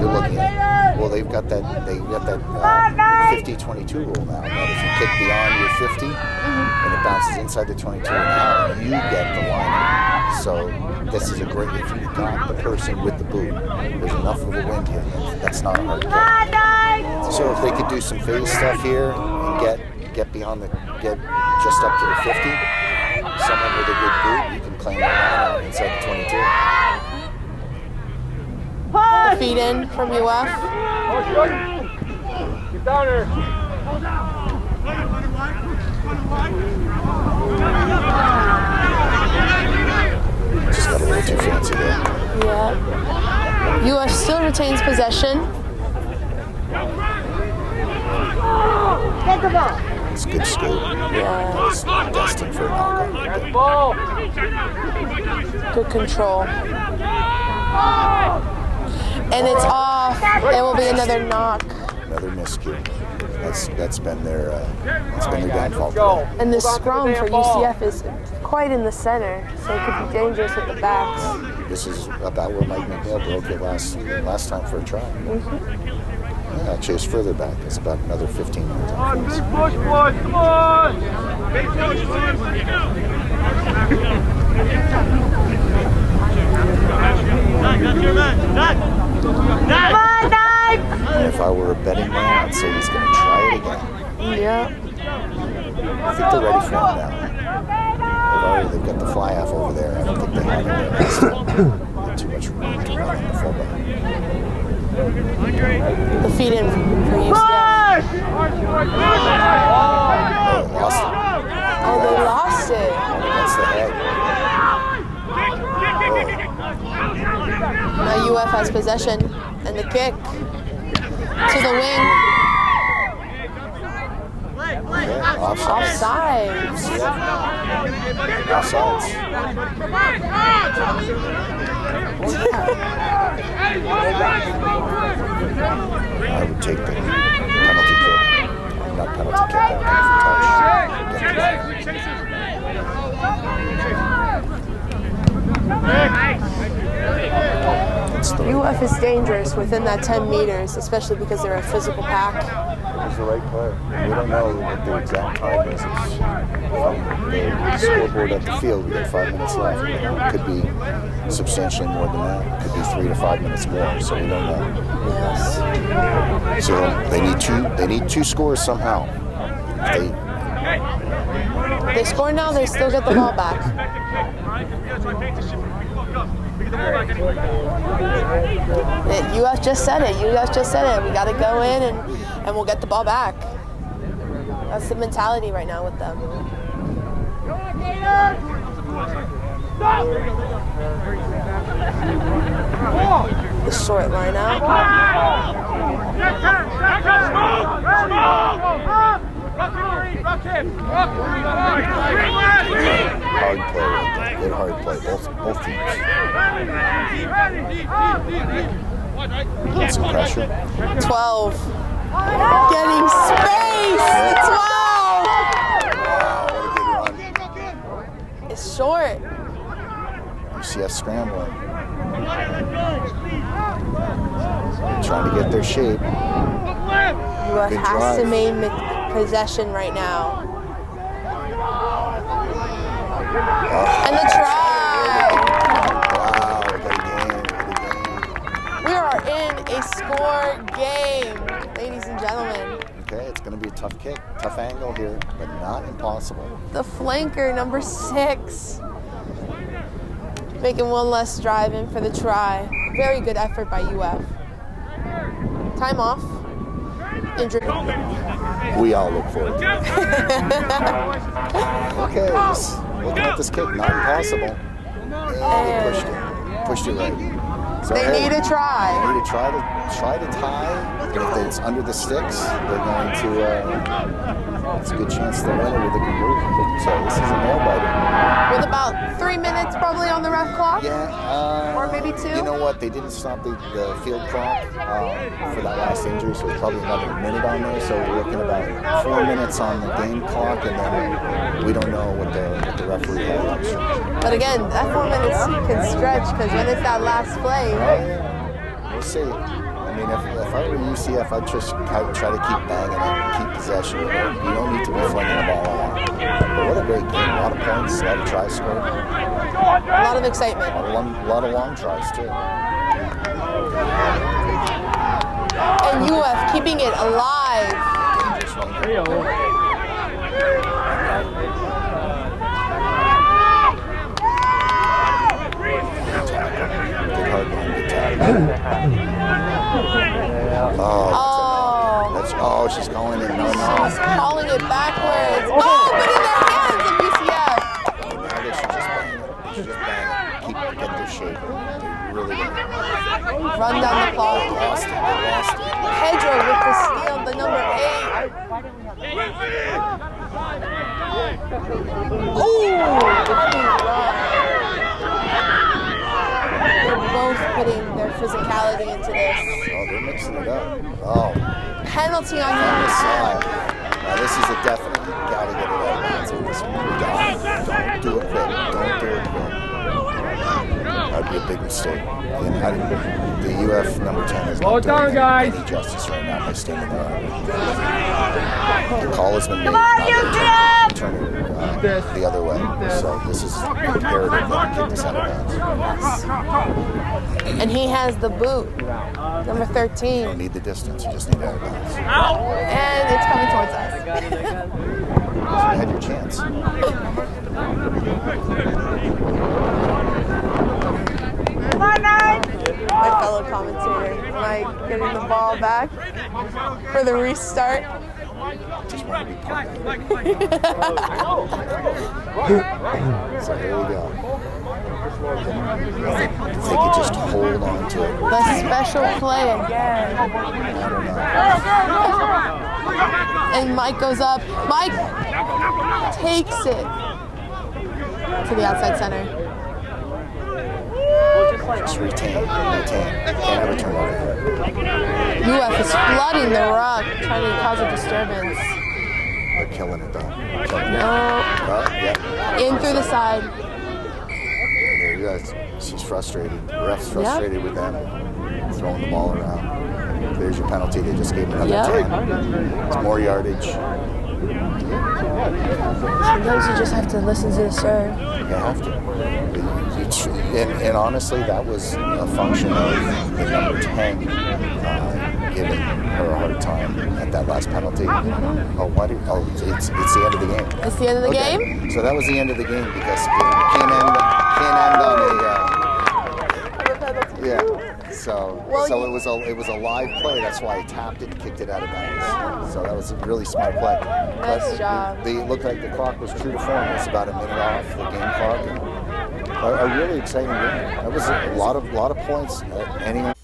D: you're looking at. Well, they've got that 50-22 rule now. That if you kick beyond your 50 and it bounces inside the 22, now you get the line. So this is a great. If you got the person with the boot, there's enough of a wind here. That's not a hard kick. So if they could do some phase stuff here and get beyond get just up to the 50. Someone with a good boot, you can claim the line out inside the 22.
E: The feed in from UF.
F: Get down there.
D: Just got a little too fancy there.
E: Yeah. UF still retains possession.
D: It's a good scoop.
E: Yeah.
D: It's destined for a knockout.
F: Ball.
E: Good control. And it's off. There will be another knock.
D: Another miscue. That's been their downfall today.
E: And the scrum for UCF is quite in the center, so it could be dangerous with the backs.
D: This is about where Mike McNeil broke it last time for a try. Yeah, actually, it's further back. It's about another 15 minutes.
F: Come on, big push, boys. Come on.
D: And if I were a betting man, I'd say he's going to try it again.
E: Yeah.
D: I think they're ready for him now. They've got the fly half over there. I don't think they have him there. They too much room to run on the fullback.
E: The feed in for UCF.
D: Oh, lost it.
E: Oh, they lost it.
D: Against the head.
E: Now UF has possession and the kick to the wing.
D: Yeah, offside. Offsides. I would take the penalty kick. Not penalty kick,
E: UF is dangerous within that 10 meters, especially because they're a physical pack.
D: He's the right player. We don't know what the exact time is. It's from the scoreboard at the field. We got 5 minutes left. It could be substantially more than that. It could be 3 to 5 minutes more. So we don't know.
E: Yes.
D: So they need two scores somehow.
E: If they score now, they still get the ball back. UF just said it. UF just said it. We got to go in and we'll get the ball back. That's the mentality right now with them. The short line out.
D: Hard play right there. Good hard play. Both teams. Get some pressure.
E: 12. Getting space. 12.
D: Wow, what a good run.
E: It's short.
D: UCF scrambling. Trying to get their shape.
E: UF
D: Good
E: has to
D: drive.
E: maintain possession right now. And the try.
D: Wow, we got a game.
E: We are in a score game, ladies and gentlemen.
D: Okay, it's going to be a tough kick, tough angle here, but not impossible.
E: The flanker, number 6. Making one less drive in for the try. Very good effort by UF. Time off. Injury.
D: We all look forward to it. Okay, just looking at this kick, not impossible. And they pushed it right. So,
E: They need a try.
D: They need to try to tie. And if it's under the sticks, they're going to. It's a good chance they'll win it with a conversion. So this is a nail biter.
E: With about 3 minutes probably on the ref clock.
D: Yeah.
E: Or maybe 2.
D: You know what? They didn't stop the field clock for that last injury, so it's probably another minute on there. So we're looking about 4 minutes on the game clock, and then we don't know what the referee has.
E: But again, that 4 minutes can stretch because when it's that last play,
D: We'll see. I mean, if I were UCF, I'd just try to keep banging it, keep possession. You don't need to be flinging the ball around. But what a great game. A lot of points, a lot of tries scored.
E: a lot of excitement.
D: A lot of long tries, too.
E: And UF keeping it alive.
D: Oh, she's calling it. No.
E: She's calling it backwards. Oh, but in the hands of UCF.
D: Now they should just bang it. They should just bang it. Get their shape. They really don't.
E: Run down the clock.
D: They lost it.
E: Pedro with the steal, the number 8. Ooh, the clean run. They're both putting their physicality into this.
D: Oh, they're mixing it up. Oh.
E: Penalty on
D: On the
E: UF.
D: side. Now this is a definite. You gotta get it out of bounds on this one. Don't do it quick. Don't do it quick. That'd be a big mistake. And the UF number 10 is not doing any justice right now by standing there. The call has been made. Now they're turning the other way. So this is imperative that he kick this out of bounds.
E: And he has the boot, number
D: You
E: 13.
D: don't need the distance. You just need out of bounds.
E: And it's coming towards us.
D: You had your chance.
E: My fellow commentator, Mike, getting the ball back for the restart.
D: Just want to be part of it. So here we go. If they could just hold on to it.
E: The special play again.
D: I don't know.
E: And Mike goes up. Mike takes it to the outside center.
D: Just retain. Can't have a turnover.
E: UF is flooding the ruck, trying to cause a disturbance.
D: They're killing it though. Killing it.
E: No.
D: Yeah.
E: In through the side.
D: There you go. She's frustrated. The ref's frustrated with them throwing the ball around. There's your penalty. They just gave another 10. It's more yardage.
E: Sometimes you just have to listen to the serve.
D: You have to. And honestly, that was a function of the number 10 giving her a hard time at that last penalty. It's the end of the game.
E: It's the end of the game?
D: So that was the end of the game because it can't end on a... So it was a live play. That's why I tapped it and kicked it out of bounds. So that was a really smart play.
E: Nice job.
D: It looked like the clock was true to form. It was about a minute off the game clock. And a really exciting game. That was a lot of points. Anyone